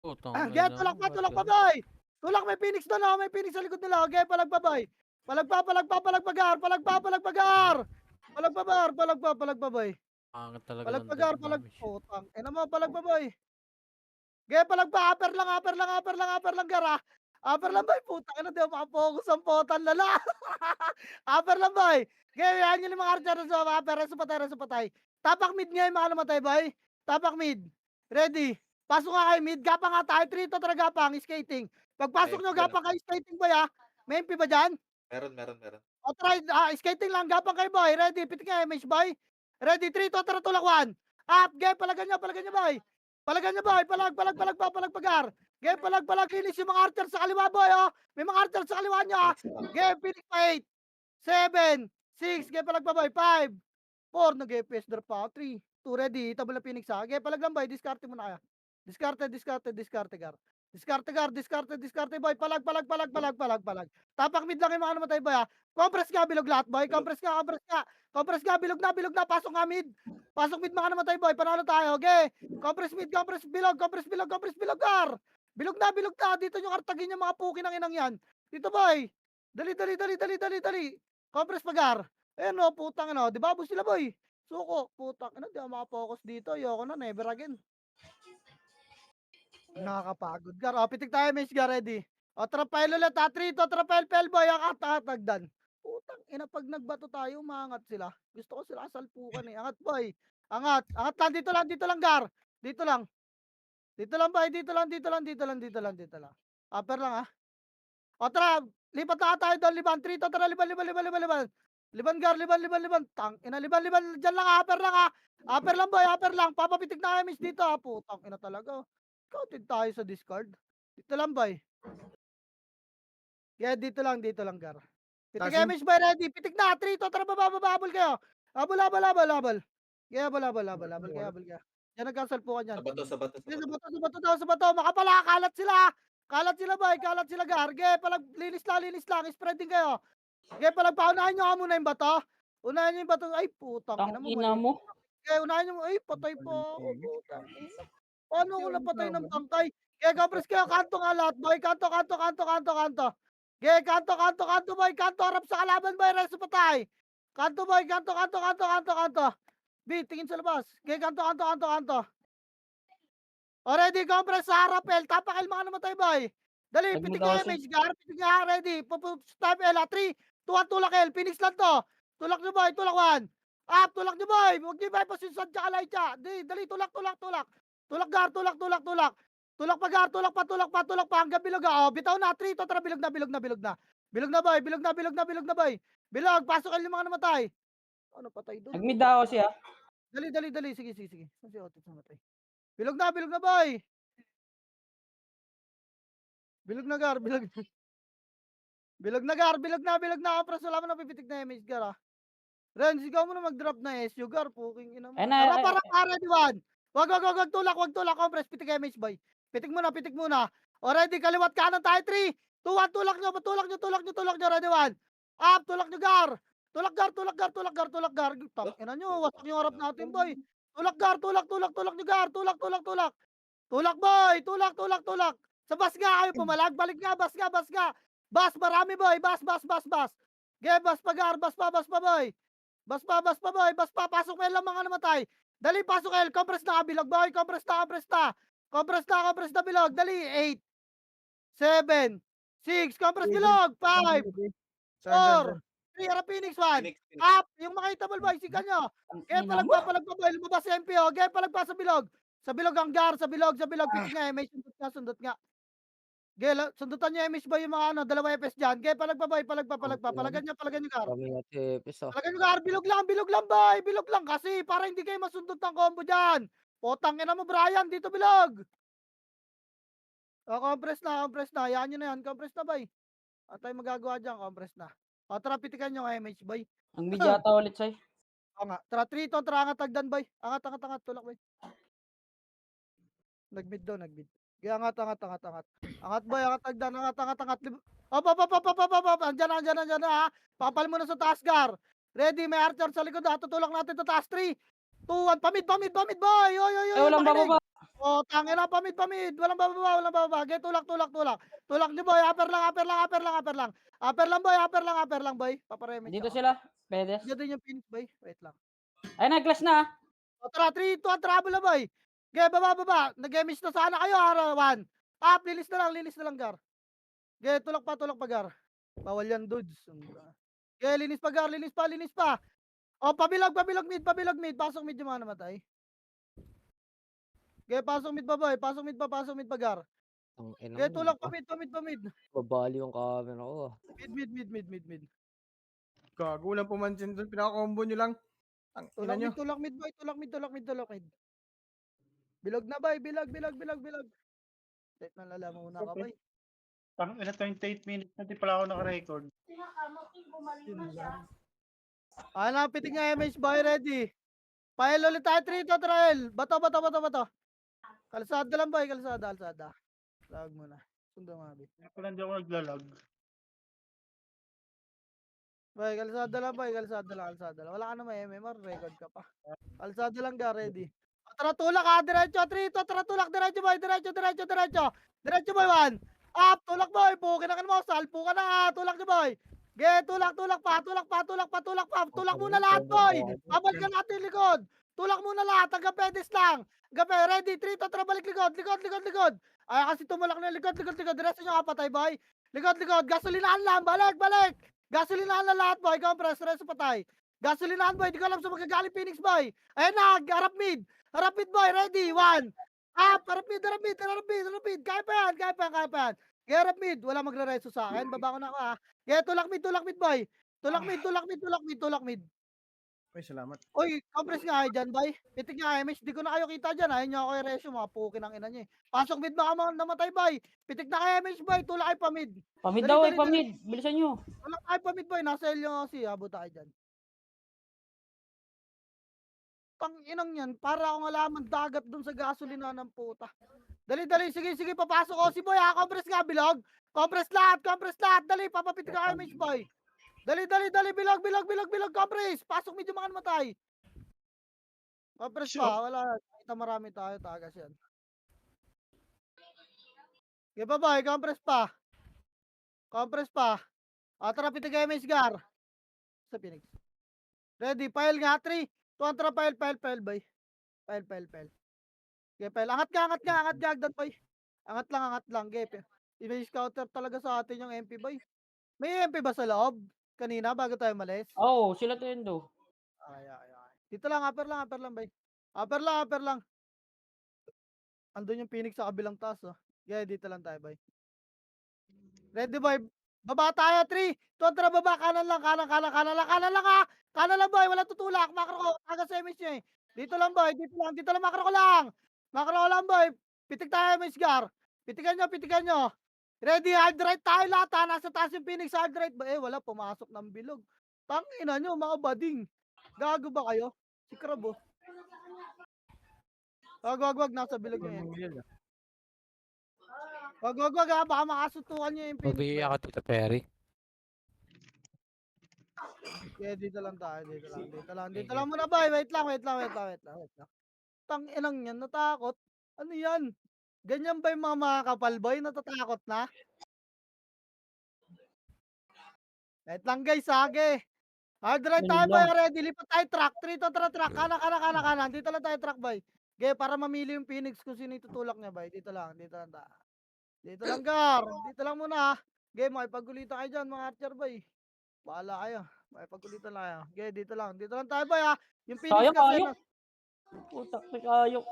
Putang Gaya, ina, tulak pa, ba't tulak pa, ganun? boy. Tulak, may Phoenix doon, oh. May Phoenix sa likod nila. Gaya, palagpa, boy. Palagpa, palagpagar. Palagpa, boy. Pangit talaga ng Palagpagar, damage. putang. Mo, palagpa, boy. Gaya, palagpa, upper lang, gara. Upper lang, boy. Putang ina, di ako makapokus ang potan, lala. Upper lang, boy. Gaya, yan yung mga archer sa upper. Reso patay. Tapak mid ngayon, mga namatay, boy. Tapak mid. Ready. Pasok nga kayo mid. Gapang nga tayo. 3 to tara gapang. Skating. Pagpasok nyo, gapang kayo skating, boy, ha. May MP ba dyan? Meron. O try, skating lang. Gapang kayo, boy. Ready. Pitik nga, MH, boy. Ready. 3 to tara tulak 1. Up. Gaya, palagan nyo, boy. Palagan nyo, boy. Palagpagar. Gaya, palag. Linis yung mga archer sa kaliwa, boy, oh. May mga archer sa kaliwa nyo, ha. Gaya, pitik pa 8. 7. 6. Gaya, palagpa, boy. 5. 4. Nag-FPS drop pa. 3. 2 ready. Itabol na Phoenix, ha. Gaya, palag lang, boy. Discarte mo na kaya. Discarte, gar. Discarte, boy. Palag. Tapak mid lang yung mga namatay, boy, ha. Compress ka, bilog lahat, boy. Compress ka. Bilog na. Pasok nga mid. Pasok mid mga namatay, boy. Panalo tayo, okay. Compress mid, bilog, gar. Bilog na. Dito nyo kartagin yung mga puki ng inang yan. Dito, boy. Dali. Compress pagar. Ayan, no, putang, ano. Di ba, bus sila, boy. Suko, putang, ano, di ako makapokus dito. Ayoko na, never again. Nakakapagod, gar. O, pitik tayo, Miss Gar, ready. O, trapel ulit, ha. 3 to, trapel, boy. Ang tatagdan. Putang, ina, pag nagbato tayo, umangat sila. Gusto ko sila kasalpukan, eh. Angat, boy. Angat lang, dito lang, gar. Dito lang, boy. Dito lang. Upper lang, ha. O, tara, lipat na tayo doon, liban. 3 to, tara, liban. Liban, gar, liban. Tang, ina, liban. Diyan lang, upper lang, ha. Upper lang, boy, papapitik na kami dito, ha. Putang, ina talaga. Counted tayo sa discard. Dito lang, boy. Yeah, dito lang, gar. Pitik Tasin. MH, boy, ready. Pitik na, 3 to, tara, bababol kayo. Abol. Yeah, abol kaya. Yan, nagkasalpukan yan. Sa bato. Sa bato. Makapala, kalat sila, boy. Gar. Ge, linis lang. Spreading kayo. Ge, paunahin nyo muna yung bato. Ay, putang ina mo. Tangina mo. Ge, unahin nyo. Ay, patay pa ako. Putang ina. Paano ako napatay ng bangkay? Ge, kapres kayo. Kanto nga lahat, boy. Kanto. Ge, kanto, boy. Kanto, harap sa kalaban, boy. Reso patay. Kanto, boy. Kanto. B, tingin sa labas. Ge, kanto. Already, compress sa harap, El. Tapakil mga namatay, boy. Dali, Nagmula pitik nga kasi. image, gar. Pitik nga, ready. Type L, 3, 2, tulak, El. Phoenix lang to. Tulak nyo, boy. Tulak 1. Up, tulak nyo, boy. Huwag nyo bypass yung Sadja Kalaycha. Dali, tulak. Tulak, gar. Tulak. Tulak pa. Hanggang bilog, oh. Bitaw na, 3, to, tara, bilog na. Bilog na, boy. Bilog, pasok yung mga namatay. Ano, patay doon? Nag-mid ako siya. Dali. Sige. Saan si Otis namatay? Bilog na, boy. Bilog na, gar. Bilog na. Kapras, wala mo na pipitik na image, gar, ah. Ren, sigaw mo na mag-drop na SU, gar. Puking ina mo. Ay, na- Ready, one. Wag, tulak. Compress, pitik image, boy. Pitik muna. Already, kaliwat kanan tayo, 3, 2, 1, tulak nyo. Ready, 1. Up, tulak nyo, gar. Tulak, gar. Ina nyo, wasak yung harap natin, boy. Tulak, gar. Tulak nyo, gar. Tulak. Tulak, boy. Tulak. Sa bas nga kayo pumalag. Balik nga, bas nga. Bas, marami, boy. Bas. Ge, bas pa, gar. Bas pa, boy. Bas pa, boy. Pasok mo lang mga namatay. Dali, pasok, El. Compress na kabilog, boy. Compress na bilog. Dali, 8, 7, 6. Compress bilog. 5, 4, 3. Harap Phoenix, 1. Up. Yung mga itabol, boy. Sigan nyo. Ge, Tangina mo. palagpa, boy. Lumabas sa MPO. Ge, palagpa sa bilog. Sa bilog ang gar. Pitik nga, may sundot nga. Ge, sundutan nyo, MH, boy, yung mga ano, 2 FPS dyan. Ge, palagpa, boy. Palagan nyo, gar. Kami at TPS ah. Palagan nyo, gar. Bilog lang, boy. Bilog lang kasi para hindi kayo masundot ng combo dyan. Potang ina mo, Brian. Dito bilog. Compress na. Hayaan nyo na yan. Compress na, boy. At tayo magagawa dyan. Compress na. Tara, pitikan nyo, MH, boy. Nag-mid yata ulit siya. O nga. Tara, 3 to. Tara, angat tagdan, boy. Angat. Tulak, boy. Nag-mid daw. Kaya angat. Angat, boy. Angat tagdan. Angat. Op. Andyan na, ha. Papal mo na sa taas, gar. Ready, may archer sa likod, ha. Tutulak natin sa taas. 3, 2, 1. Pamid, boy. Oy. Ay, walang makinig. bababa. Oh, tangina pamid. Walang bababa. Ge, tulak. Tulak niyo boy, upper lang. Upper lang boy. Paparemit Dito ako. sila. Pedes. Diyan din yung Phoenix boy. Wait lang. Ay, nag-clash na. O tara, 3, 2, 1, trouble na boy. Ge, baba. Nag-miss na sana kayo, 1. Up, linis na lang, Gar. Ge, tulak pa, Gar. Bawal yan, dudes. Ge, linis pa, Gar, linis pa. O, pabilog mid. Pasok mid yung mga namatay. Ge, pasok mid pa, boy. Pasok mid pa, Gar. Ang ina Ge, mo. tulak pa mid. Babali yung camera ko ah. Mid. Gago, walang pumansin doon. Pinaka-combo nyo lang. Ang ina nyo. Tulak mid, boy. Tulak mid. Bilog na, boy. Bilog. Wait, nalala muna ka, boy. Tang ina 28 minutes na di pala ako naka-record. Ano, pitik nga MH boy, ready. Pahil ulit tayo, 3 to trial. Bato. Kalsada lang, boy. Kalsada. Lag muna. Sundo nga, boy. Kaya pala hindi ako naglalag. Boy, kalsada lang. Wala ka na may MMR, record ka pa. Kalsada lang ka, ready. O, tara, tulak ha, diretso, 3 to, tara, tulak, diretso, boy. Diretso, boy, 1. Up, tulak, boy. Kinakan mo, salpo ka na ha, tulak niyo, boy. Ge, tulak pa. Tulak muna lahat, boy. Abal ka natin yung likod. Tulak muna lahat, hanggang pedes lang. Gabi, ready, 3 to, tara, balik likod. Ay, kasi tumulak na likod. Diretso nyo kapatay, boy. Likod. Gasolinahan lang, balik. Gasolinahan lang lahat, boy. Compress, diretso patay. Gasolinahan, boy. Di ko alam sa magagaling Phoenix, boy. Ayun na, harap mid, boy. Ready, 1. Up, harap mid. Kaya pa yan. Kaya harap mid. Wala magre-reso sa akin. Baba ko na ako, ha. Kaya tulak mid, boy. Tulak mid. Ay, salamat. Uy, compress nga kayo dyan, boy. Pitik nga, MH. Di ko na kayo kita dyan. Ayaw nyo ako i-reso. Mga pukin ang ina nyo, eh. Pasok mid, baka namatay, boy. Pitik na kayo, MH, boy. Tulak kayo pa mid. Pamid Dali, daw, dali, pamid. Bilisan nyo. Tulak kayo pa mid, boy. Nasa Elio kasi. Abot tayo dyan. Tang inang yan. Para akong alaman dagat dun sa gasolina ng puta. Dali. Sige. Papasok ko si boy, ha. Compress nga, bilog. Compress lahat. Dali, papapitik ka kayo, MH, boy. Dali. Bilog. Compress. Pasok mid yung mga namatay. Compress pa. Wala. Kita marami tayo. Tagas yan. Okay pa, boy. Compress pa. Tara, pitik kayo, MH, Gar. Sa Phoenix. Ready. Pile nga. 3. Tuwan, pile, boy. Pile. Okay, pile. Angat nga, Agdan, boy. Angat lang, gepe. May scouter talaga sa atin yung MP, boy. May MP ba sa loob? Kanina, bago tayo malis? Oo, sila to yun do. Ay. Dito lang, upper lang, boy. Upper lang. Andun yung Phoenix sa kabilang taas, oh. Okay, dito lang tayo, boy. Ready, boy. Baba tayo, 3. Tuwan, baba. Kanan lang, ha. Kanan lang, boy. Walang tutulak. Makro ko. Taga sa MS nyo, eh. Dito lang, boy. Dito lang, makro ko lang. Boy. Pitik tayo, MS Gar. Pitikan nyo. Ready, hard right tayo lahat, ha. Nasa taas yung Phoenix, hard right. Wala, pumasok ng bilog. Tangina nyo, mga bading. Gago ba kayo? Si Krabo. Wag. Nasa bilog nyo yan. Wag, ha. Baka makasuntukan nyo yung Phoenix. Mabiya ka, Tito Perry. Yeah, dito lang tayo. Dito lang muna, boy. Wait lang. Tang inang yan, natakot. Ano yan? Ganyan ba yung mga kapal, boy? Natatakot na? Wait lang, guys, hage. Hard right tayo, boy. Ready, lipat tayo truck. 3 to truck. Kanan. Dito lang tayo truck, boy. Okay, para mamili yung Phoenix kung sino itutulak niya, boy. Dito lang tayo. Dito lang, Gar. Dito lang muna. Okay, makipagkulitan kayo dyan, mga archer, boy. Bahala kayo. Makipagkulitan lang kayo. Okay, dito lang tayo, boy, ha. Yung Phoenix Sayang, kasi, ayok. Putak, ayok.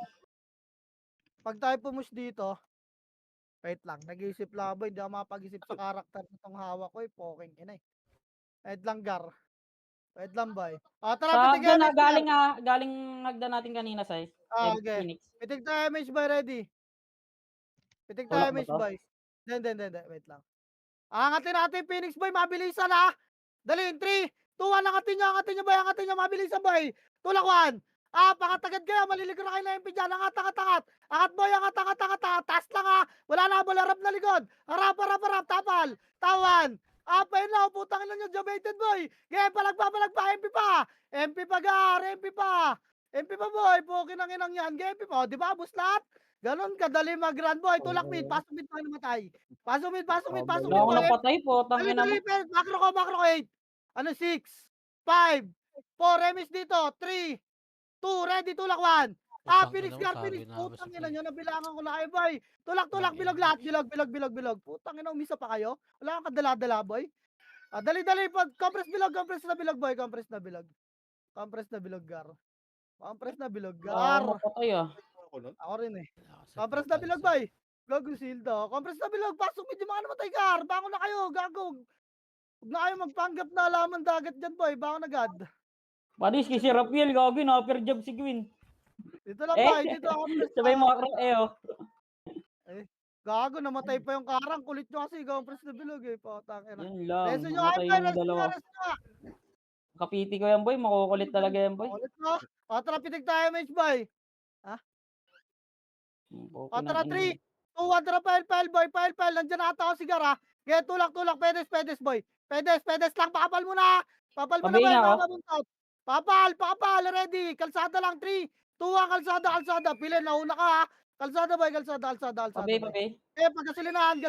pag tayo pumus dito, wait lang, nag-iisip lang, boy. Hindi ako makapag-isip sa karakter na itong hawak ko, poking ina, eh. Wait lang, Gar. Wait lang, boy. Tara, Sa pitig hagdan na, MH, Gar. galing hagdan natin kanina, Sai. Okay. Phoenix. Pitig tayo, MH, boy, ready. Pitig tayo, Tulak ba MH, to? boy. Hindi. Wait lang. Angatin natin, Phoenix, boy. Mabilisan, ha. Dali, 3, 2, 1. Angatin nyo, boy. Mabilisan, boy. Tulak, 1. Pakatagad kayo. Maliligo na kayo na MP dyan. Angat. Angat, boy. Angat. Taas lang, ha. Wala na, bola. Harap na likod. Harap. Tapal. Tawan. Pain na. Putang ina nyo. Jobated, boy. Game, palagpa. MP pa, Gar. MP pa, boy. Pukin ang inang yan. Game, pa. Di ba? Bus lahat. Ganon kadali mag-run boy. Tulak mid. Pasok mid pa namatay. Pasok mid, pasok mid, pasok Wala mid akong boy. napatay po. Dali, Tangina mo. dali, pero makro ko 8. Ano, 6, 5, 4, remis dito, 3, 2, ready, tulak 1. Phoenix Guard, Phoenix. Putang ina nyo, nabilangan ko na kayo, boy. Tulak, bilog lahat. Bilog. Putang ina, umisa pa kayo. Wala kang kadala-dala, boy. Dali, pag compress na bilog, boy. Compress na bilog, gar. Compress na bilog, Wala akong gar. napatay ah. Ako rin eh. Compress na bilog, boy. Gago silda. Compress na bilog. Pasok medyo mga namatay, gar. Bangon na kayo, gago. Huwag na kayo magpanggap na alaman dagat dyan, boy. Bangon agad. Padis kay si Rafael, gago na upper job si Queen. Dito lang, Eh, boy. Dito ako. sabay macro oh. Gago, namatay pa yung karang. Kulit nyo kasi. Compress na bilog eh. Patang ina. Yan lang. Reso nyo kayo, Namatay boy. yung dalawa. Reso nyo. Kapiti ko yan boy. Makukulit talaga yan boy. Ulit mo. Tara, pitig tayo, match, boy. Tara, 3, 2, 1, tara, pile, boy. Pile. Nandiyan na ata ako sigar, ha. Kaya tulak. Pedes, boy. Pedes lang. Pakapal mo na. Boy. Pabayin ako. Baka mabuntot. Pakapal. Ready. Kalsada lang. 3, 2, 1, kalsada. Pili, nauna ka, ha. Kalsada, boy. Kalsada, Pabay. boy. Pagkasilinahan.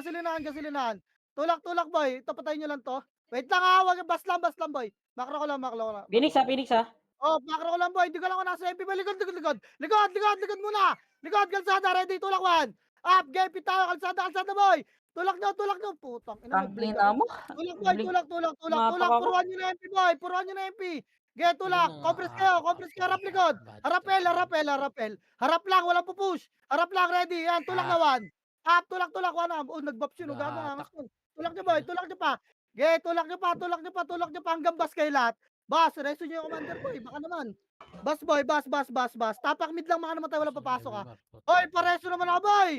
Tulak, boy. Ito, patayin nyo lang to. Wait lang, ha. Wag, bas lang, boy. Makro ko lang. Phoenix ha. Oh, makro ko lang, boy. Hindi ko lang ako nasa MP, boy. Likod muna. Likod, kalsada. Ready, tulak 1. Up, game, tayo. Kalsada, boy. Tulak nyo. Putang ina, nag-blink Tangina ako. mo. Tulak, boy. Tulak. Mapak ako. Puruan nyo na MP, boy. Ge, tulak. Compress kayo. Harap likod. Harapel. Harap lang, walang pupush. Harap lang, ready. Yan, tulak na 1. Up, tulak, 1. Oh, nag-buff yun. Gago, angas mo. Tulak nyo, boy. Tulak nyo pa. Ge, tulak nyo pa. Hanggang bas kayo lahat. Bas, reso nyo yung commander, boy. Baka naman. Bas, boy. Bas. Tapak mid lang, mga namatay. Wala papasok, ha. Hoy, pareso naman ako, boy.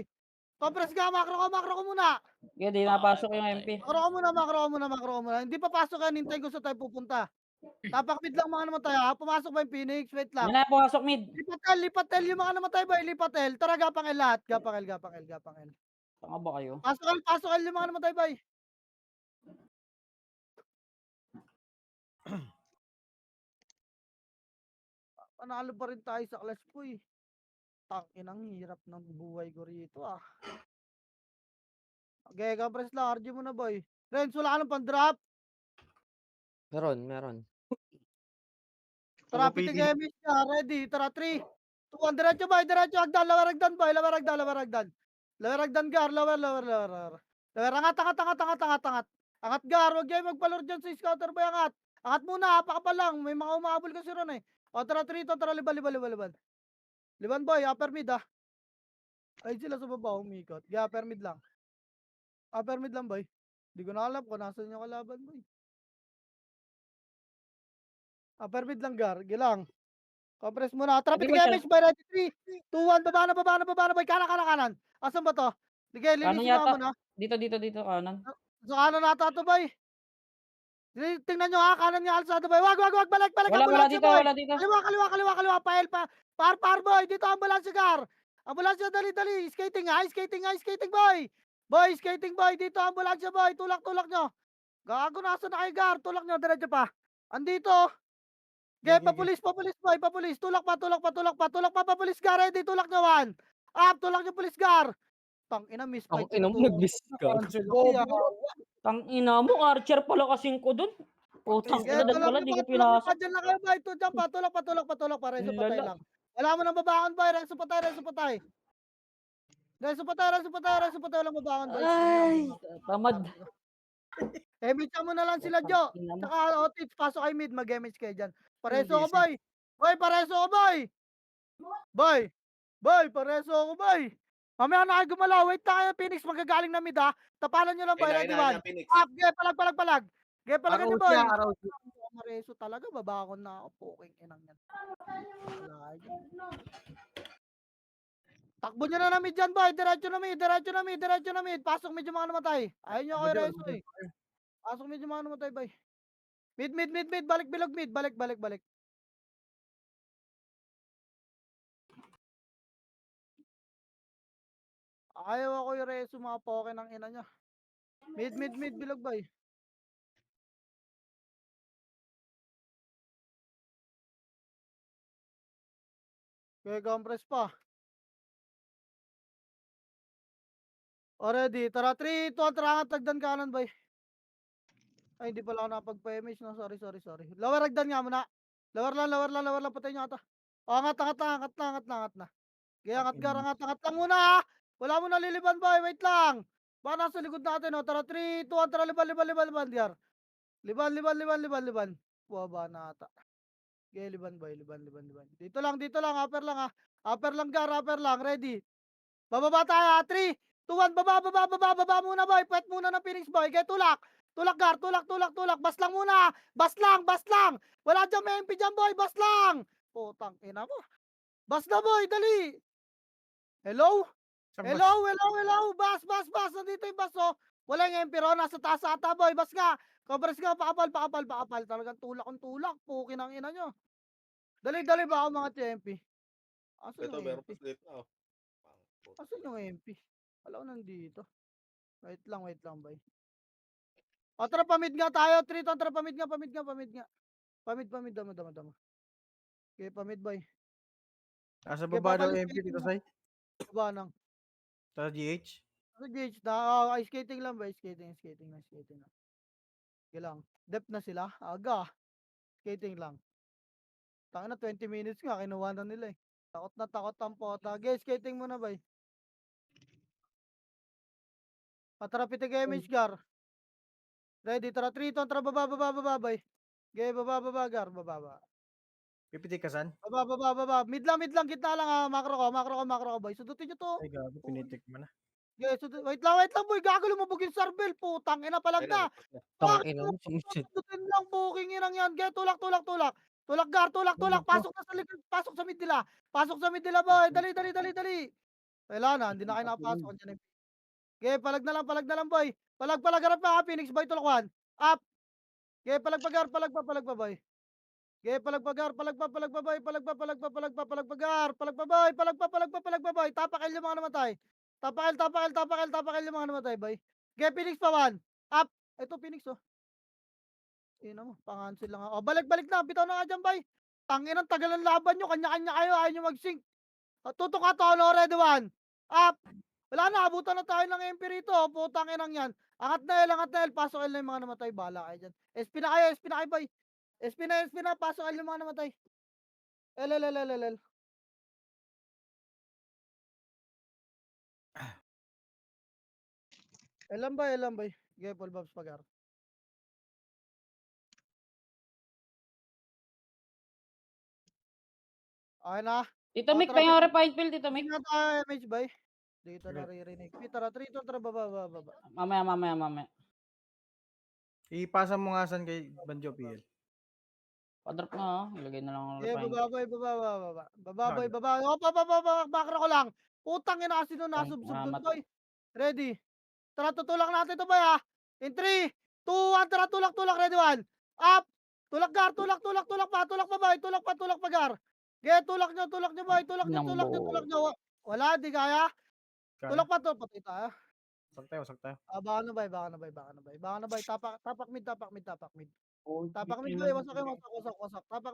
Compress ka, makro ko muna. Kaya di napasok yung MP. Makro ko muna. Hindi papasok yan, hintay ko sa tayo pupunta. Tapak mid lang mga namatay, ha. Pumasok ba yung Phoenix? Wait Yan lang. na pumasok mid. Lipatel yung mga namatay, boy. Lipatel. Tara, gapang lahat. Gapang. Tanga ba kayo? Pasok yung mga namatay, boy. Panalo pa rin tayo sa class po, eh. Tanginang hirap ng buhay ko rito, ah. Okay, compress lang. RG mo na, boy. Renz, wala ka ng pan-drop. Meron. Tara, Ako, pitig PD. emis ka. Ready. Tara, 3, 2, 1. Diretso, boy. Hagdan. Lower hagdan, boy. Lower hagdan. Lower hagdan, gar. Lower. Angat. Angat, gar. Huwag kayo magpalor dyan sa scouter, boy. Angat muna. Pakapal lang. May mga umahabol kasi ron, eh. O, tara, 3 to. Tara, liban. Liban, boy. Upper mid, ah. Ay, sila sa baba. Umikot. Upper mid lang. Boy. Di ko na alam kung nasan yung kalaban, boy. Upper mid lang, gar. Gilang. Compress muna. Traffic Hindi ba siya- damage by ready 3, 2, 1. Baba na, boy. Kanan. Asan ba to? Sige, Kanan linisin yata. mo na. Dito kanan. So, kanan nata to, boy. Tingnan nyo, ha. Kanan yung alsado, boy. Wag. Balik. Wala Ambulansya, dito, boy. wala dito. Kaliwa. Pael pa. Par, boy. Dito, ambulansya, gar. Ambulansya, dali. Skating, boy. Boy, skating, boy. Dito, ambulansya, boy. Tulak nyo. Gago, nasa na kayo, gar. Tulak nyo, diretso pa. Andito. Papulis, boy. Tulak pa. Papulis, gar. Ready, tulak nyo, 1. Up, tulak nyo, pulis, gar. Tangina, miss Ang fight ina mo, nag-miss ka. Tangina mo, Archer pala kasing ko dun. Putang ina, dad pala, di ko pinasok. Dyan lang kayo, boy. Dyan pa, tulak pa. Reso patay Lala. lang. Wala mo nang babangon, boy. Reso patay. Walang babangon, boy. Ay, tamad. Emit mo na lang sila, Jo. Tangina mo. Tsaka, Otits, pasok kay mid. Mag-emit kayo dyan. Pareso Sige, ko, boy. Pareso ko, boy. Pareso ko, boy. Mamaya na kayo gumalaw. Wait na kayo, Phoenix. Magagaling na mid, ha. Tapalan nyo lang, boy. Ready, 1. Up, palag. Palagan nyo, boy. Mareso talaga, babakon na ako. Puking inang yan. Wala yan. Takbo nyo na mid dyan, boy. Diretso na mid. Pasok medyo mga namatay. Ayaw nyo kayo reso, eh. Pasok medyo mga namatay, boy. Mid. Balik bilog mid. Balik. Ayaw ako yung reso, mga poke ng ina nyo. Mid. Bilog, boy. Kaya compress pa. Already. Tara, 3, 2, tara, tagdan kanan, boy. Ay, hindi pala ako nakapagpa-image, no? Sorry. Lower ragdan nga muna. Lower lang. Patay nyo ata. O, angat na. Okay, angat lang muna, ha? Wala mo naliliban, boy. Wait lang. Baka nasa likod natin, oh. Tara, 3, 2, 1, tara, liban, Gar. Liban. Buwaba na ata. Okay, liban, boy. Liban. Dito lang. Upper lang, ha? Upper lang, Gar. Ready. Bababa tayo, ha? 3, 2, 1, baba muna, boy. Pwet muna ng Phoenix, boy. Okay, tulak, Gar. Tulak. Bas lang muna. Bas lang. Wala dyan, may MP dyan, boy. Bas lang. Putang ina mo. Bas na, boy. Dali. Hello? Sa Bas. Nandito yung bas, oh. Wala yung MP ro. Nasa taas ata, boy. Bas nga. Covers nga. Pakapal. Talagang tulak. Pukin ang ina nyo. Dali ba ako mga TMP? Asan Ito, yung meron MP? pa slate na. Asan yung MP? Wala ko nandito. Wait lang, boy. O, tara, pamid nga tayo. Triton, tara, pamid nga. Pamid, dama. Okay, pamid, boy. Nasa Okay, baba daw papalit MP dito, skating Sai. Baba nang. Sa GH. Ano, Gage? Ice skating lang ba? Skating lang. Okay lang. Depth na sila. Aga. Skating lang. Tangina, 20 minutes nga. Kinuha na nila, eh. Takot ang pota. Okay, skating muna, boy. Tara, pitig image, Gar. Ready, tara, Triton, tara, baba, boy. Okay, baba, Gar, baba. Pipitik ka san? Baba. Mid lang, gitna lang, ha. Macro ko, boy. Sudutin nyo to. Ay, gago, pinitik mo na. Okay, wait lang, boy. Gago, lumabog yung Sarbel. Putang ina, palag Ayun na, na. nagpas na. Fuck! Tangina mo, sinusit. Sudutin lang, buking inang yan. Okay, tulak. Tulak, Gar, tulak. Pasok na sa likod. Pasok sa mid nila, boy. Dali. Wala na, hindi na kayo nakapasok. Andyan yung... Okay, palag na lang, boy. Palag, harap na, ha, Phoenix, boy, tulakwan. Up. Okay, palag pa, Gar, palag pa, boy. Okay, palag pa, Gar, palag pa, boy. Palag pa, Gar. Palag pa, boy. Tapakil yung mga namatay. Tapakil yung mga namatay, boy. Okay, Phoenix pa, 1. Up. Ito, Phoenix, oh. Ina mo, pangansil lang ako. Oh, balik na. Bitaw na nga dyan, boy. Tangin ang tagal ng laban nyo. Kanya-kanya kayo. Ayaw nyo mag-sync. Tutok ka to, no, ready, 1. Up. Wala na, abutan na tayo ng MP rito. Putang inang yan. Angat na L. Pasok L na yung mga namatay. Bala kayo dyan. SP na kayo, boy. SP na. Pasok L yung mga namatay. L. Elan, boy. Okay, full bobs pagar. Okay na. Tito Mick, tara, pa yung pitik. refined field, Tito Mick. Hindi na tayo image, boy. Dito Sige. naririnig. Tara, Triton, tara, baba. Mamaya. Ipasa mo nga san kay Banjo PL. Padrop na, ha. Ilagay na lang ang Okay, refined. baba, boy. Baba. Oh, bakra ko lang. Putang ina kasi nung nasubsob doon, Salamat. boy. Ready. Tara, tutulak natin ito, boy, ha. In 3, 2, 1, tara, tulak, ready, 1. Up. Tulak, Gar, tulak pa, boy. Tulak pa, Gar. Okay, tulak nyo, boy. Tulak nyo. Wala, di kaya. Tulak pa to, patay tayo. Sak tayo. Baka na, boy. Tapak mid. Tapak mid, boy. Wasak. Tapak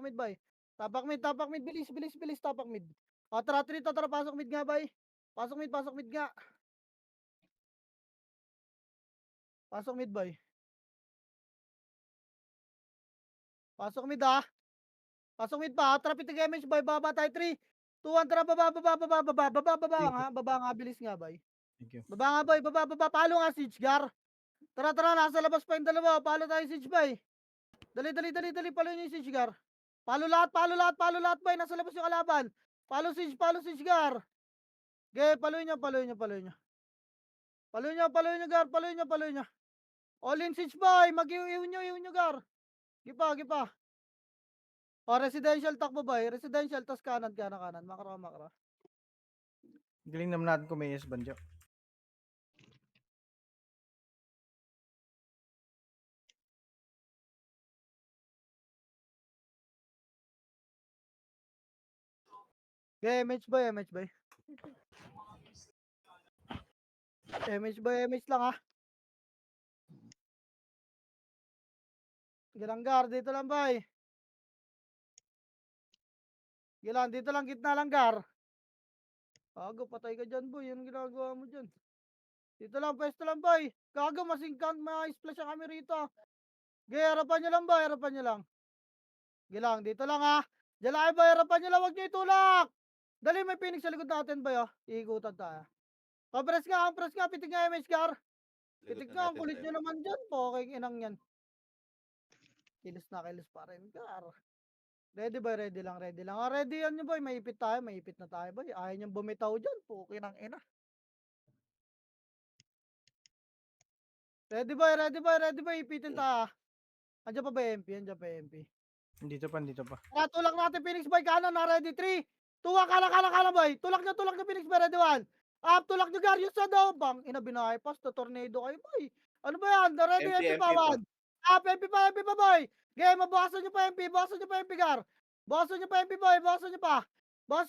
mid. Bilis. Tapak mid. Tara, Trito, tara, pasok mid nga, boy. Pasok mid nga. Pasok mid, boy. Pasok mid, ha. Pasok mid pa. Tara, pitig image, boy. Baba tayo, 3, 2, 1, tara, baba. Baba nga, bilis nga, boy. Thank you. Baba nga, boy. Baba. Palo nga, Siege, Gar. Tara, nasa labas pa yung dalawa. Palo tayo, Siege, boy. Dali. Palo nyo yung Siege, Gar. Palo lahat, boy. Nasa labas yung kalaban. Palo, Siege, Gar. Okay, palo nyo. Palo nyo, Gar. All in, Siege, boy. Mag-iw nyo, Gar. Gipa. O, residential takbo, boy. Tas kanan. Makra. Galing naman natin kumayas, Banjo. Okay, MH boy. MH lang, ha. Sige lang, Gar. Dito lang, boy. Sige lang, dito lang, gitna lang, Gar. Patay ka dyan, boy. Yan ginagawa mo dyan. Dito lang, pwesto lang, boy. Gago, masingkan, ma-splash ang kami rito. Ge, harapan nyo lang, boy. Harapan nyo lang. Ge lang, dito lang, ha. Diyan lang kayo, boy. Harapan nyo lang. Huwag nyo itulak. Dali, may Phoenix sa likod natin, boy, oh. Iikutan tayo. Compress nga. Pitik nga, MH car. Pitik nga, ang kulit nyo naman dyan. Poking inang yan. Kilis pa rin, car. Ready, boy. Ready lang. Ready yan nyo, boy. Maipit na tayo, boy. Ayaw nyo bumitaw dyan. Poking ang ina. Ready, boy. Ipitin tayo. Andiyan pa ba MP? Dito pa. Tulak natin Phoenix boy kanan na ready 3 2 1 kala boy. Tulak nyo Phoenix boy ready 1. Up tulak nyo Garius sa daw. Bang ina binahypass to tornado kayo boy. Ano ba yan? Ready MP pa 1. Up MP pa boy. Game mabawasan nyo pa MP Gar. Bawasan nyo pa MP boy. Bawas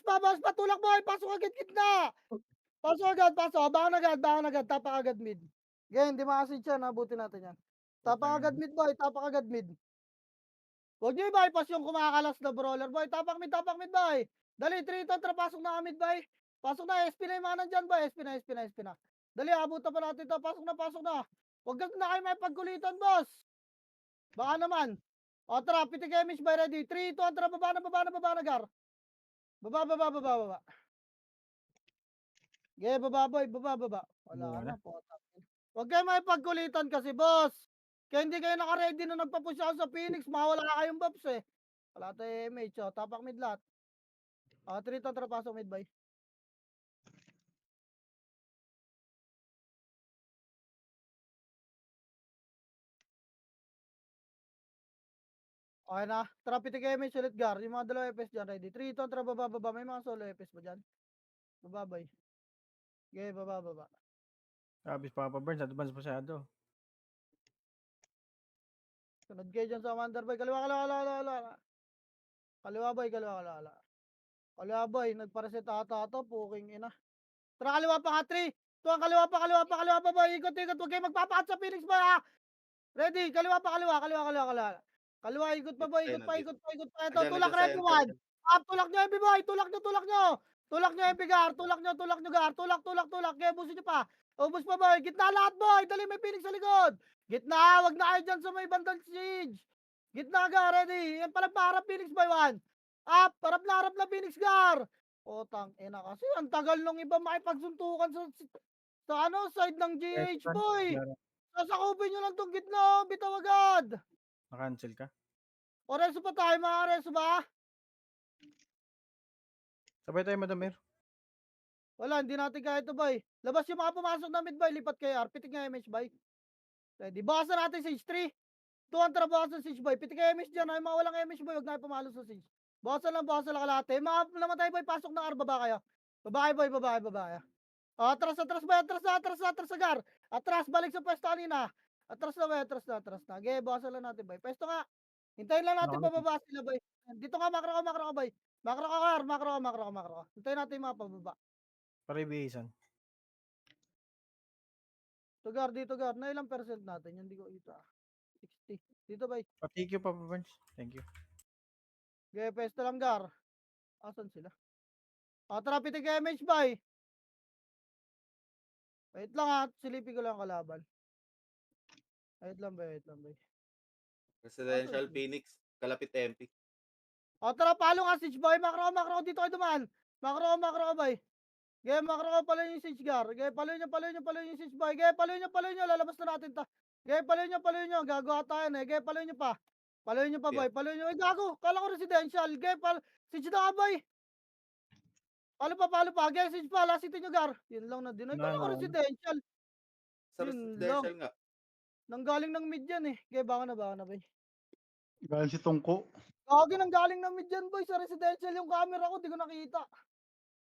pa tulak boy. Pasok agad gitna. Pasok. Abangan agad. Tapak agad mid. Game di makasid siya. Nabuti natin yan. Tapak agad mid boy. Huwag nyo i-bypass yung kumakalas na brawler boy. Tapak mid boy. Dali, 3 to, trapasok na mid boy. Pasok na, SP na yung mga nandyan boy. SP na. Dali, abutan pa natin to. Pasok na. Huwag na kayo may pagkulitan, boss. Baka naman. O, tara, pitik image boy, ready. 3, 2, tara, baba na, Gar. Baba. Okay, baba boy. Wala Wala. na po. Huwag kayo may pagkulitan kasi, boss. Kaya hindi kayo naka-ready na nagpa-push ako sa Phoenix, mawala kayong buffs eh. Wala tayo MH, oh. Tapak mid lahat. 3 to, trapasok mid boy. Okay na. Tara, pitik MH ulit Gar. Yung mga dalawa FPS dyan, ready. 3 to, tara, baba. May mga solo FPS ba dyan? Baba boy. Okay, baba. Abis Papa Burns, advance masyado. Sunod kayo dyan sa Wonder boy. Kaliwa. Kaliwa boy. Nagpareset ata to. Puking ina. Tara, kaliwa pa nga 3. Tuwang kaliwa pa boy. Ikot. Huwag kayo magpapakat sa Phoenix boy ha. Ready. Kaliwa. Kaliwa, ikot pa boy. Ikot pa. Ito, tulak ready 1. Up, tulak nyo MP boy. Tulak nyo MP Gar. Tulak Gar. Tulak. Kaya ubusin nyo pa. Ubus pa boy. Gitna lahat boy. Dali may Phoenix sa likod. Gitna. Wag na kayo dyan sa may bandang siege. Gitna Gar. Ready. Yan pala para Phoenix boy 1. Up. Harap na Phoenix Gar. Tang ina kasi. Ang tagal nung iba makipagsuntukan sa side ng GH boy. Sasakupin nyo lang tong gitna. Bitaw agad. Na-cancel ka? O reso pa tayo mga reso ba? Sabay tayo, Madam Mayor. Wala, hindi natin kaya ito, boy. Labas yung mga pumasok na mid, boy. Lipat kay R. Pitik nga MH, boy. Ready. Bawasan natin Siege 3. 200 bawasan Siege, boy. Pitik nga MH dyan. Ay, mga walang MH, boy. Huwag na kayo pumalo sa Siege. Bawasan lang kalahati. Mga namatay, boy. Pasok na R. Baba kayo. Baba kayo. Atras, boy. Atras, Gar. Atras, balik sa pwesto kanina. Atras na. Okay, bawasan lang natin, boy. Pwesto nga. Hintayin lang natin pababa sila, boy. Dito nga, makro ka, boy. Makro ka, Gar. Makro ka. Hintayin natin yung mga pababa. Para ibihisan. Dito, Gar. Na ilang percent natin? Hindi ko ito. 60. Dito, boy. Thank you, Papa Burns. Thank you. Okay, pwesto lang, Gar. Asan sila? Tara, pitik MH, boy. Wait lang ha. Silipin ko lang kalaban. Wait lang, boy. Residential Phoenix, kalapit MP. Tara, palo nga, Siege, boy. Makro ka. Dito kayo dumaan. Makro ka, boy. Okay, makro ka pala yung Siege, Gar. Okay, palo yung Siege, boy. Okay, palo nyo. Lalabas na natin ta. Okay, palo nyo. Gagawa tayo na. Okay, palo nyo pa. Boy. Palo nyo. Ay, gago. Kala ko residential. Okay, Siege na ka, boy. Palo pa. Okay, Siege pa. Lasitin nyo, Gar. Yun lang na din. Ay, kala ko residential. Sa Yun residential nga. Nanggaling ng mid yan eh. Okay, baka na, boy. Galing si Tungko. Gagi nanggaling ng mid yan, boy. Sa residential yung camera ko. Di ko nakita.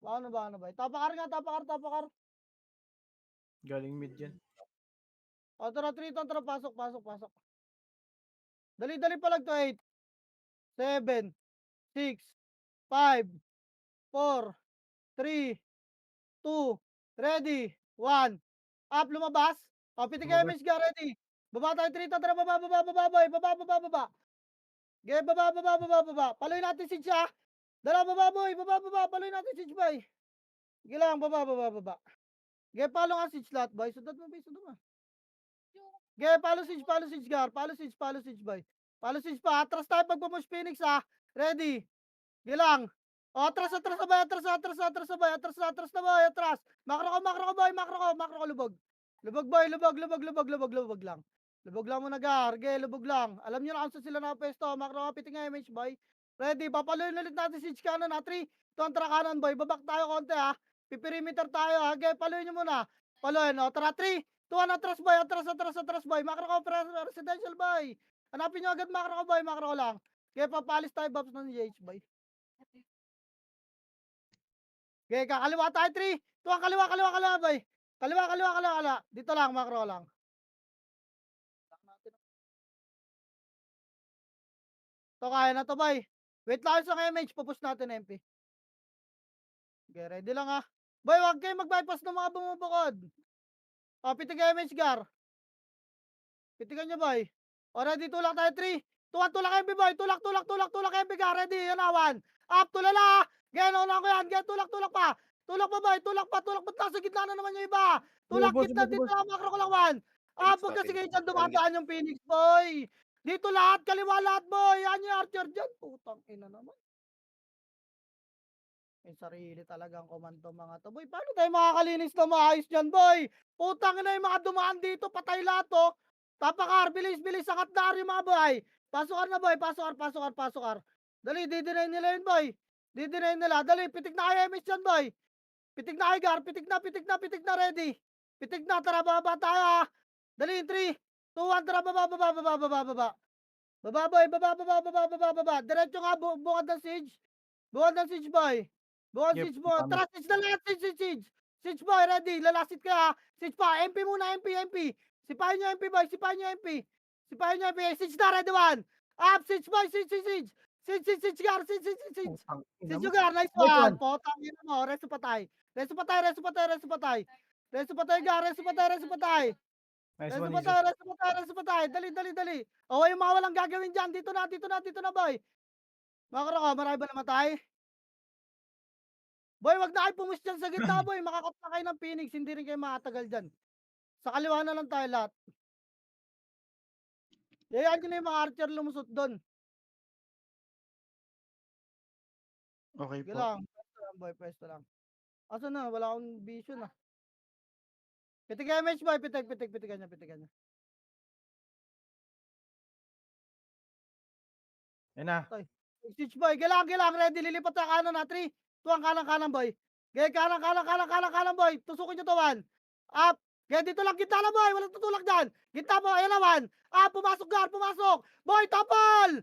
Baka na, boy. Tapakar. Galing mid yan. Tara, 3 ton. Tara, pasok. Dali palag to 8. 7. 6. 5. 4. 3. 2. Ready. 1. Up, lumabas. Pitik MH ka, ready. Baba tayo 3 ton. Tara, baba, boy. Baba. Okay, baba. Paloy natin si Cha. Dala, baba, boy. Baba. Paloy natin si boy. Sige lang, baba. Ge, follow nga siege lahat, boy. Sundan mo, boy. Sundan mo. Ge, follow siege, gar. Follow siege, boy. Follow siege pa. Atras tayo pag push Phoenix, ha. Ready. Gilang. O, atras na, boy. Atras na, boy. Atras. Makro ko, boy. Makro ko, lubog. Lubog, boy. Lubog lang. Lubog lang muna, gar. Ge, lubog lang. Alam nyo na kung saan sila nakapesto. Makro ko, piting image, boy. Ready. Papaluin ulit natin siege kanan, ha. 3, 2, contra kanan, boy. Babak tayo konti, ha. Piperimeter tayo, ha. Ge, paluin nyo muna. Paluin, o. Tara, 3, 2, 1, atras, boy. Atras, boy. Makro ko, residential, boy. Hanapin nyo agad, makro ko, boy. Makro ko lang. Ge, papalis tayo, Babs ng GH, boy. Okay, kakaliwa tayo, 3, 2, kaliwa, boy. Kaliwa. Dito lang, makro lang. To, kaya na to, boy. Wait lang sa image, pupush natin, MP. Okay, ready lang, ha. Boy, wag kayo mag-bypass ng mga bumubukod. O, pitig image, gar. Pitigan nyo, boy. O, ready, tulak tayo, 3, 2, 1, tulak, MP, boy. Tulak, MP, gar. Ready, yan na, 1. Up, tulala. Gano'n lang ko yan. Tulak pa. Tulak pa, boy. Tulak pa. Nasa gitna na naman yung iba. Tulak, Boss, gitna. boss, Dito boss. lang, makro ko lang, 1. Phoenix Pag pa, kasi kayo Phoenix. dyan dumadaan yung Phoenix, boy. Dito lahat, kaliwa lahat, boy. Yan yung Archer dyan. Putang ina naman. May sarili talagang komando mga to, boy. Paano tayo makakalinis na maayos dyan, boy? Putang ina yung mga dumaan dito. Patay lahat, to. Tapakar, bilis. Sakat na yung mga boy. Pasokar na, boy. Pasokar. Dali, didinayin nila yun, boy. Didinayin nila. Dali, pitik na kayo MS dyan, boy. Pitik na kayo, gar. Pitik na, ready. Pitik na, tara, baba tayo, ha. Dali, 3, 2, 1, tara, baba. Baba, boy, baba. Diretso nga, bukod ng siege. Boy. Yep, Boy. tama. Tara, siege na lahat, siege. Siege, boy, ready. Lalasit ka, ha. Siege pa, MP muna, MP. Sipahin nyo, MP, boy. Sipahin nyo, MP. Siege na, ready, 1. Up, siege, boy, siege. Siege, gar, siege. Putang ina Siege mo. gar, nice Wait, one. one. Potang ina mo, reso patay, gar, reso patay. Nice one, Reso patay. Dali. O, yung mga walang gagawin dyan. Dito na, boy. Makro ko, marami ba namatay? Boy, wag na kayo pumus dyan sa gitna, boy. Makakot na kayo ng Phoenix. Hindi rin kayo makatagal dyan. Sa kaliwa na lang tayo lahat. Yayaan nyo na yung mga archer lumusot doon. Okay Sige po. lang. Pwesto lang. Asa na? Wala akong vision, ah. Pitik MH, boy. Pitikan niya. Ayun na. Stitch, boy. Gilang. Ready. Lilipat na kanan, na. 3, 2, ang kanan, boy. Gaya, kanan, boy. Tusukin nyo to, 1. Up. Gaya, dito lang. Gitna na, boy. Walang tutulak dyan. Gitna, boy. Ayan na, 1. Up. Pumasok, gar. Boy, tapal.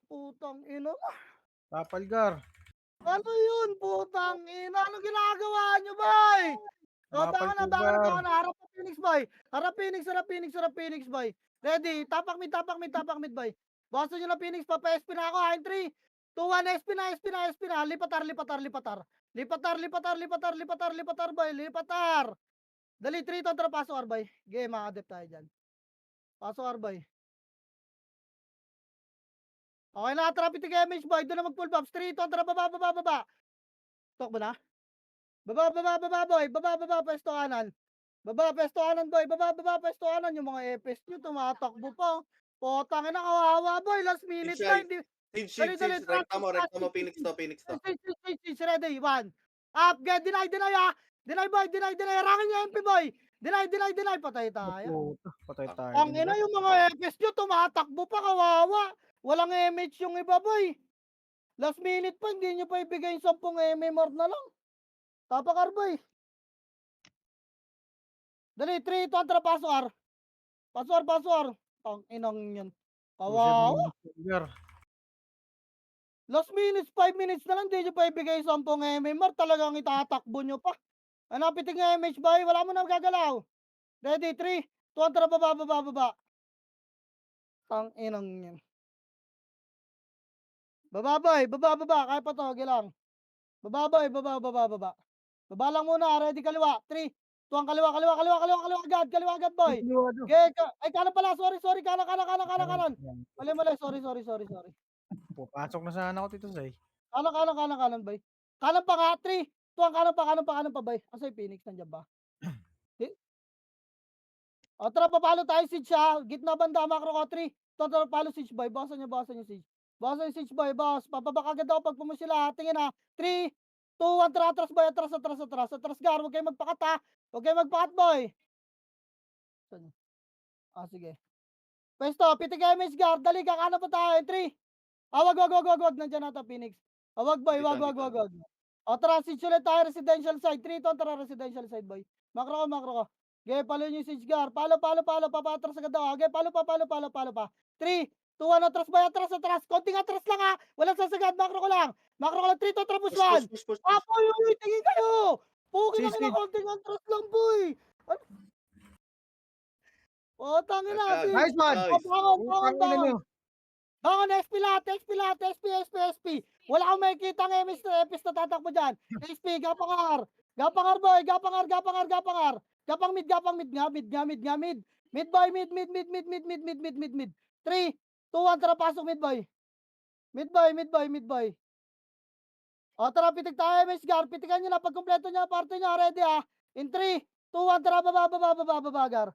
Putang ina. Tapal, gar. Ano yun, putang ina? Ano ginagawa nyo, boy? O, Tapal baka po, gar. na. Harap pa Phoenix, boy. Harap Phoenix, boy. Ready. Tapak mid, boy. Baso nyo na Phoenix. Papa-SP na ako, ha. 3, 2, 1, SP na. Lipatar, boy. Lipatar. Dali, 3, to, tara, pasok, boy. Game, ma-adept tayo dyan. Pasok, boy. Okay na, tara, pitik image, boy. Doon na mag-full buffs. 3, to, tara, baba. Tok mo na? Baba, boy. Baba, pwesto kanan. Pwesto kanan. Yung mga EPS nyo, tumatakbo pa. Potang ina, kawawa, boy. Last minute na, hindi. Siege. Rekta mo, Phoenix to. Siege, ready. 1. Up, get, deny, ha. Deny, boy. Rangin nyo, MP, boy. Deny. Patay tayo. Puta, patay tayo. Ang ina, yung mga EPS nyo, tumatakbo pa, kawawa. Walang MH yung iba, boy. Last minute pa, hindi nyo pa ibigay yung 10 MMR na lang. Tapakar, boy. Dali, 3, 2, tara, pasok, Ang inang yan. Kawawa. Gar. Last minutes, 5 minutes na lang, hindi nyo pa ibigay 10 MMR. Talagang itatakbo nyo pa. Pitik nga MH, boy. Wala mo na gagalaw. Ready, 3, 2, tara, baba. Ang inang yan. Baba, boy. Kaya pa to, gilang. Baba, boy. Baba lang muna. Ready, kaliwa. 3, 2, ang kaliwa agad. Kaliwa agad, boy. Okay, ay, kanan pala. Sorry. Kanan. Mali. Sorry. Pupasok na sana ako, Tito Zay. Kanan, boy. Kanan pa nga. 3, 2, ang kanan pa, boy. Asa yung Phoenix? Nandiyan ba? O tara, papalo tayo siege ha. Gitna banda, macro ko 3. Tara, palo siege boy. Bawasan niyo siege. Bawasan yung siege boy, boss. Papabak agad ako pag pumusila. Tingin ha. 3, 2, 1, tara, atras boy. Atras. Atras gar. Huwag kayo magpakat ha. Huwag kayo magpakat boy. Saan yun? Sige. Pwesto, pitik kayo miss guard. Dali, kakana pa tayo. 3. Wag. Nandiyan na ito, Phoenix. Wag boy, wag. O tara, siege ulit tayo. Residential side. 3 to, tara, residential side boy. Macro ko. Okay, palo nyo yung siege guard. Palo. Papatras agad ako. Okay, palo pa. 3, 2, 1, atras boy. Atras. Konting atras lang ha. Walang sasagad. Macro ko lang. 3 to, trapos 1. Push. Uy, tingin kayo. Pukin Sis, na konting atras lang boy. Tangin na. Agad. Nice one. Nice. Bangon, SP lahat. SP. Wala akong makikita ng MS na tatakbo dyan. SP, gapangar boy. Gapang mid nga. Mid boy, mid. 3, 2, 1, tara, pasok mid boy. Mid boy. O tara, pitik tayo MS Gar. Pitikan nyo na pag kumpleto nyo, party nyo, ready ha. In 3, 2, 1, tara, baba, Gar.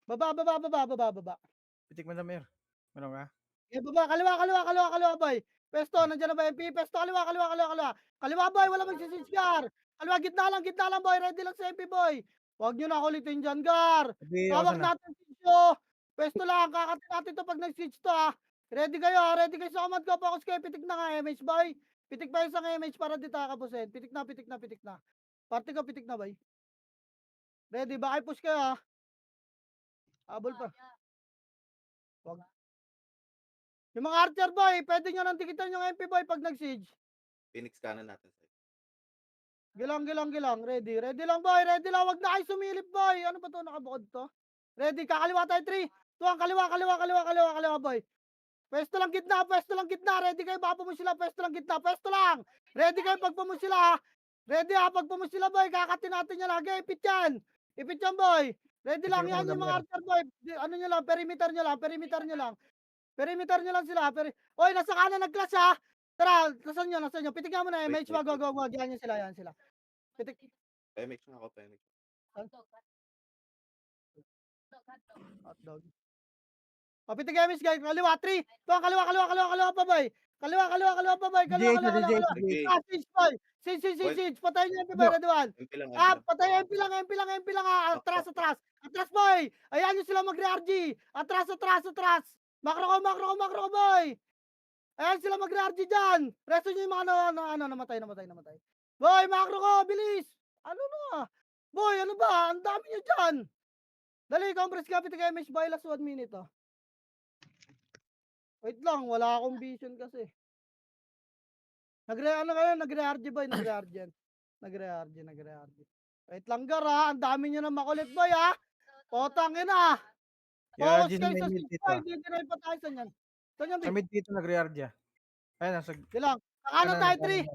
Baba. Pitik mo na, Mayor. Meron ka? Baba, kaliwa, boy. Pesto, nandiyan na ba MP? Pesto, kaliwa. Kaliwa, boy, wala magsisige, Gar. Kaliwa, gitna lang, boy. Ready lang sa MP, boy. Huwag nyo na kulitin dyan, Gar. Sabi, Tawag na. natin siege. Pesto lang, kakatin natin to pag nag-siege to, ha. Ready kayo sa command ko. Focus kayo, pitik na nga, MH, boy. Pitik pa yung isang MH para di tayo kapusin. Pitik na. Party ko, pitik na, boy. Ready, baka push kayo, ha. Habol pa. Wag. Yung mga archer boy, pwede nyo nang tikitan yung MP boy pag nag-siege. Phoenix kanan natin. Gilang. Ready lang boy, Wag na kayo sumilip boy. Ano ba to? Nakabukod to? Ready, kakaliwa tayo 3. Tuwang kaliwa boy. Pwesto lang gitna. Ready kayo, baka pumusila. Pwesto lang. Ready kayo pag pumusila. Ready ha, pag pumusila boy, kakatin natin yan lagi. Ipit yan boy. Ready lang, yan yung mga archer boy. Ano nyo lang, perimeter nyo lang. Perimeter nyo lang sila. Oy, nasa kanan nag-clash ha. Tara, nasan nyo? Pitikyan mo na MH. Wag. Yan sila. Pitik. Pemix na ako. Hotdog. Pitik MH guys. Kaliwa, 3. Tuwang kaliwa pa boy. Kaliwa pa boy. Siege. Patayin nyo MP boy. Ready one. MP lang. Patay MP lang ha. Atras. Atras boy. Ayan nyo sila mag-RG. Atras. Macro ko boy. Ayan sila mag-RG dyan. Resto nyo yung mga namatay. Boy, macro ko, bilis. Ano na? Boy, ano ba? Ang dami nyo dyan. Dali, compress kapit kay MH boy. Last 1 minute Wait lang, wala akong vision kasi. Nagre-RG boy. Nagre-RG. Wait lang gara, ang dami nyo na makulit boy ha. Potangin na. Focus kayo sa siege boy, di-deny pa tayo sa yan. Sa mid dito nag-rearge. Ayun, nasa... Gilang, kakano tayo 3.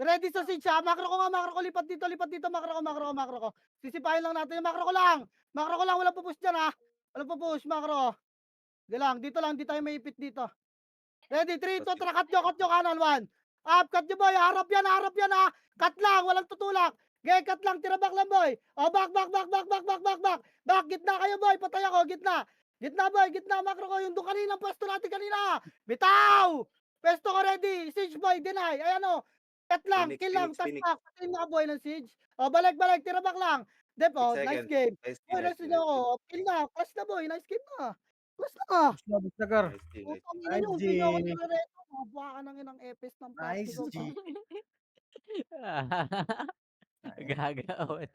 Ready sa siege ha. Macro ko, lipat dito. Macro ko. Sisipahin lang natin yung macro ko lang. Walang pupush dyan ha. Macro. Gilang, dito lang, di tayo maipit dito. Ready, 3, 2, tara, cut nyo kanan, 1. Cut nyo boy, harap yan ha. Cut lang, walang tutulak. Cut lang, tirabak lang boy. Back. Back, gitna kayo boy, patay ako, gitna. Gitna boy, macro ko, yung doon kanina, pwesto natin kanina. Bitaw! Pwesto ko ready, siege boy, deny. Ayan cut lang, kill lang, Phoenix. patayin na boy ng siege. Balik, tirabak lang. Depo, nice game. Boy, rest nyo ako. Kill na, clash na boy, nice game na. Clash na. Nagar. Nice G. Mabuha ka nang inang epis ng party Nice ko. G. Gagawin.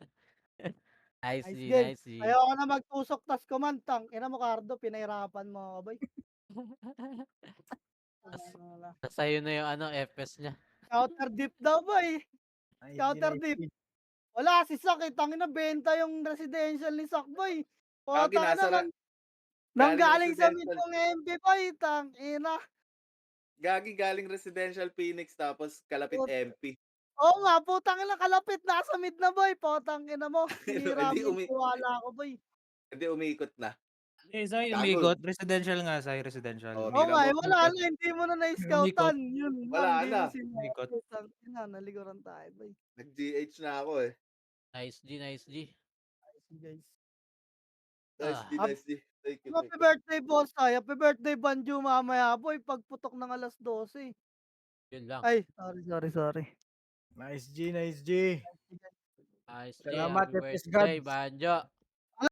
Nice Nice G, game. nice G. Ayoko na magtusok tas kumantang. Ina mo Cardo, pinahirapan mo ako boy. Sa'yo na yung FPS niya. Counter deep daw boy. Counter deep. Wala si Sak tangina benta yung residential ni Sak boy. Nanggaling sa mid ng MP boy, tangina. Gagi galing residential Phoenix tapos kalapit MP. Oo nga, putang ina kalapit nasa mid na boy, potang ina mo. Hirap Hindi wala ako boy. Hindi umiikot na. Sai, Gago. umigot. Residential nga, Sai, residential. Oh, Oo nga, Mira mo. wala na, hindi mo na na-scoutan. Yun, Wala hindi na. mo sinabi. Tangina, naliguran tayo boy. Nag-GH na ako eh. Nice G, nice G. Guys. Nice D, Ah. nice D. Thank you, thank Happy you. birthday, boss. Ay, happy birthday, Banjo, mamaya, boy. Pagputok ng alas 12. Yun lang. Ay, sorry. Nice G, nice G. Ayos G, Salamat, happy Epis birthday, Gods. Banjo.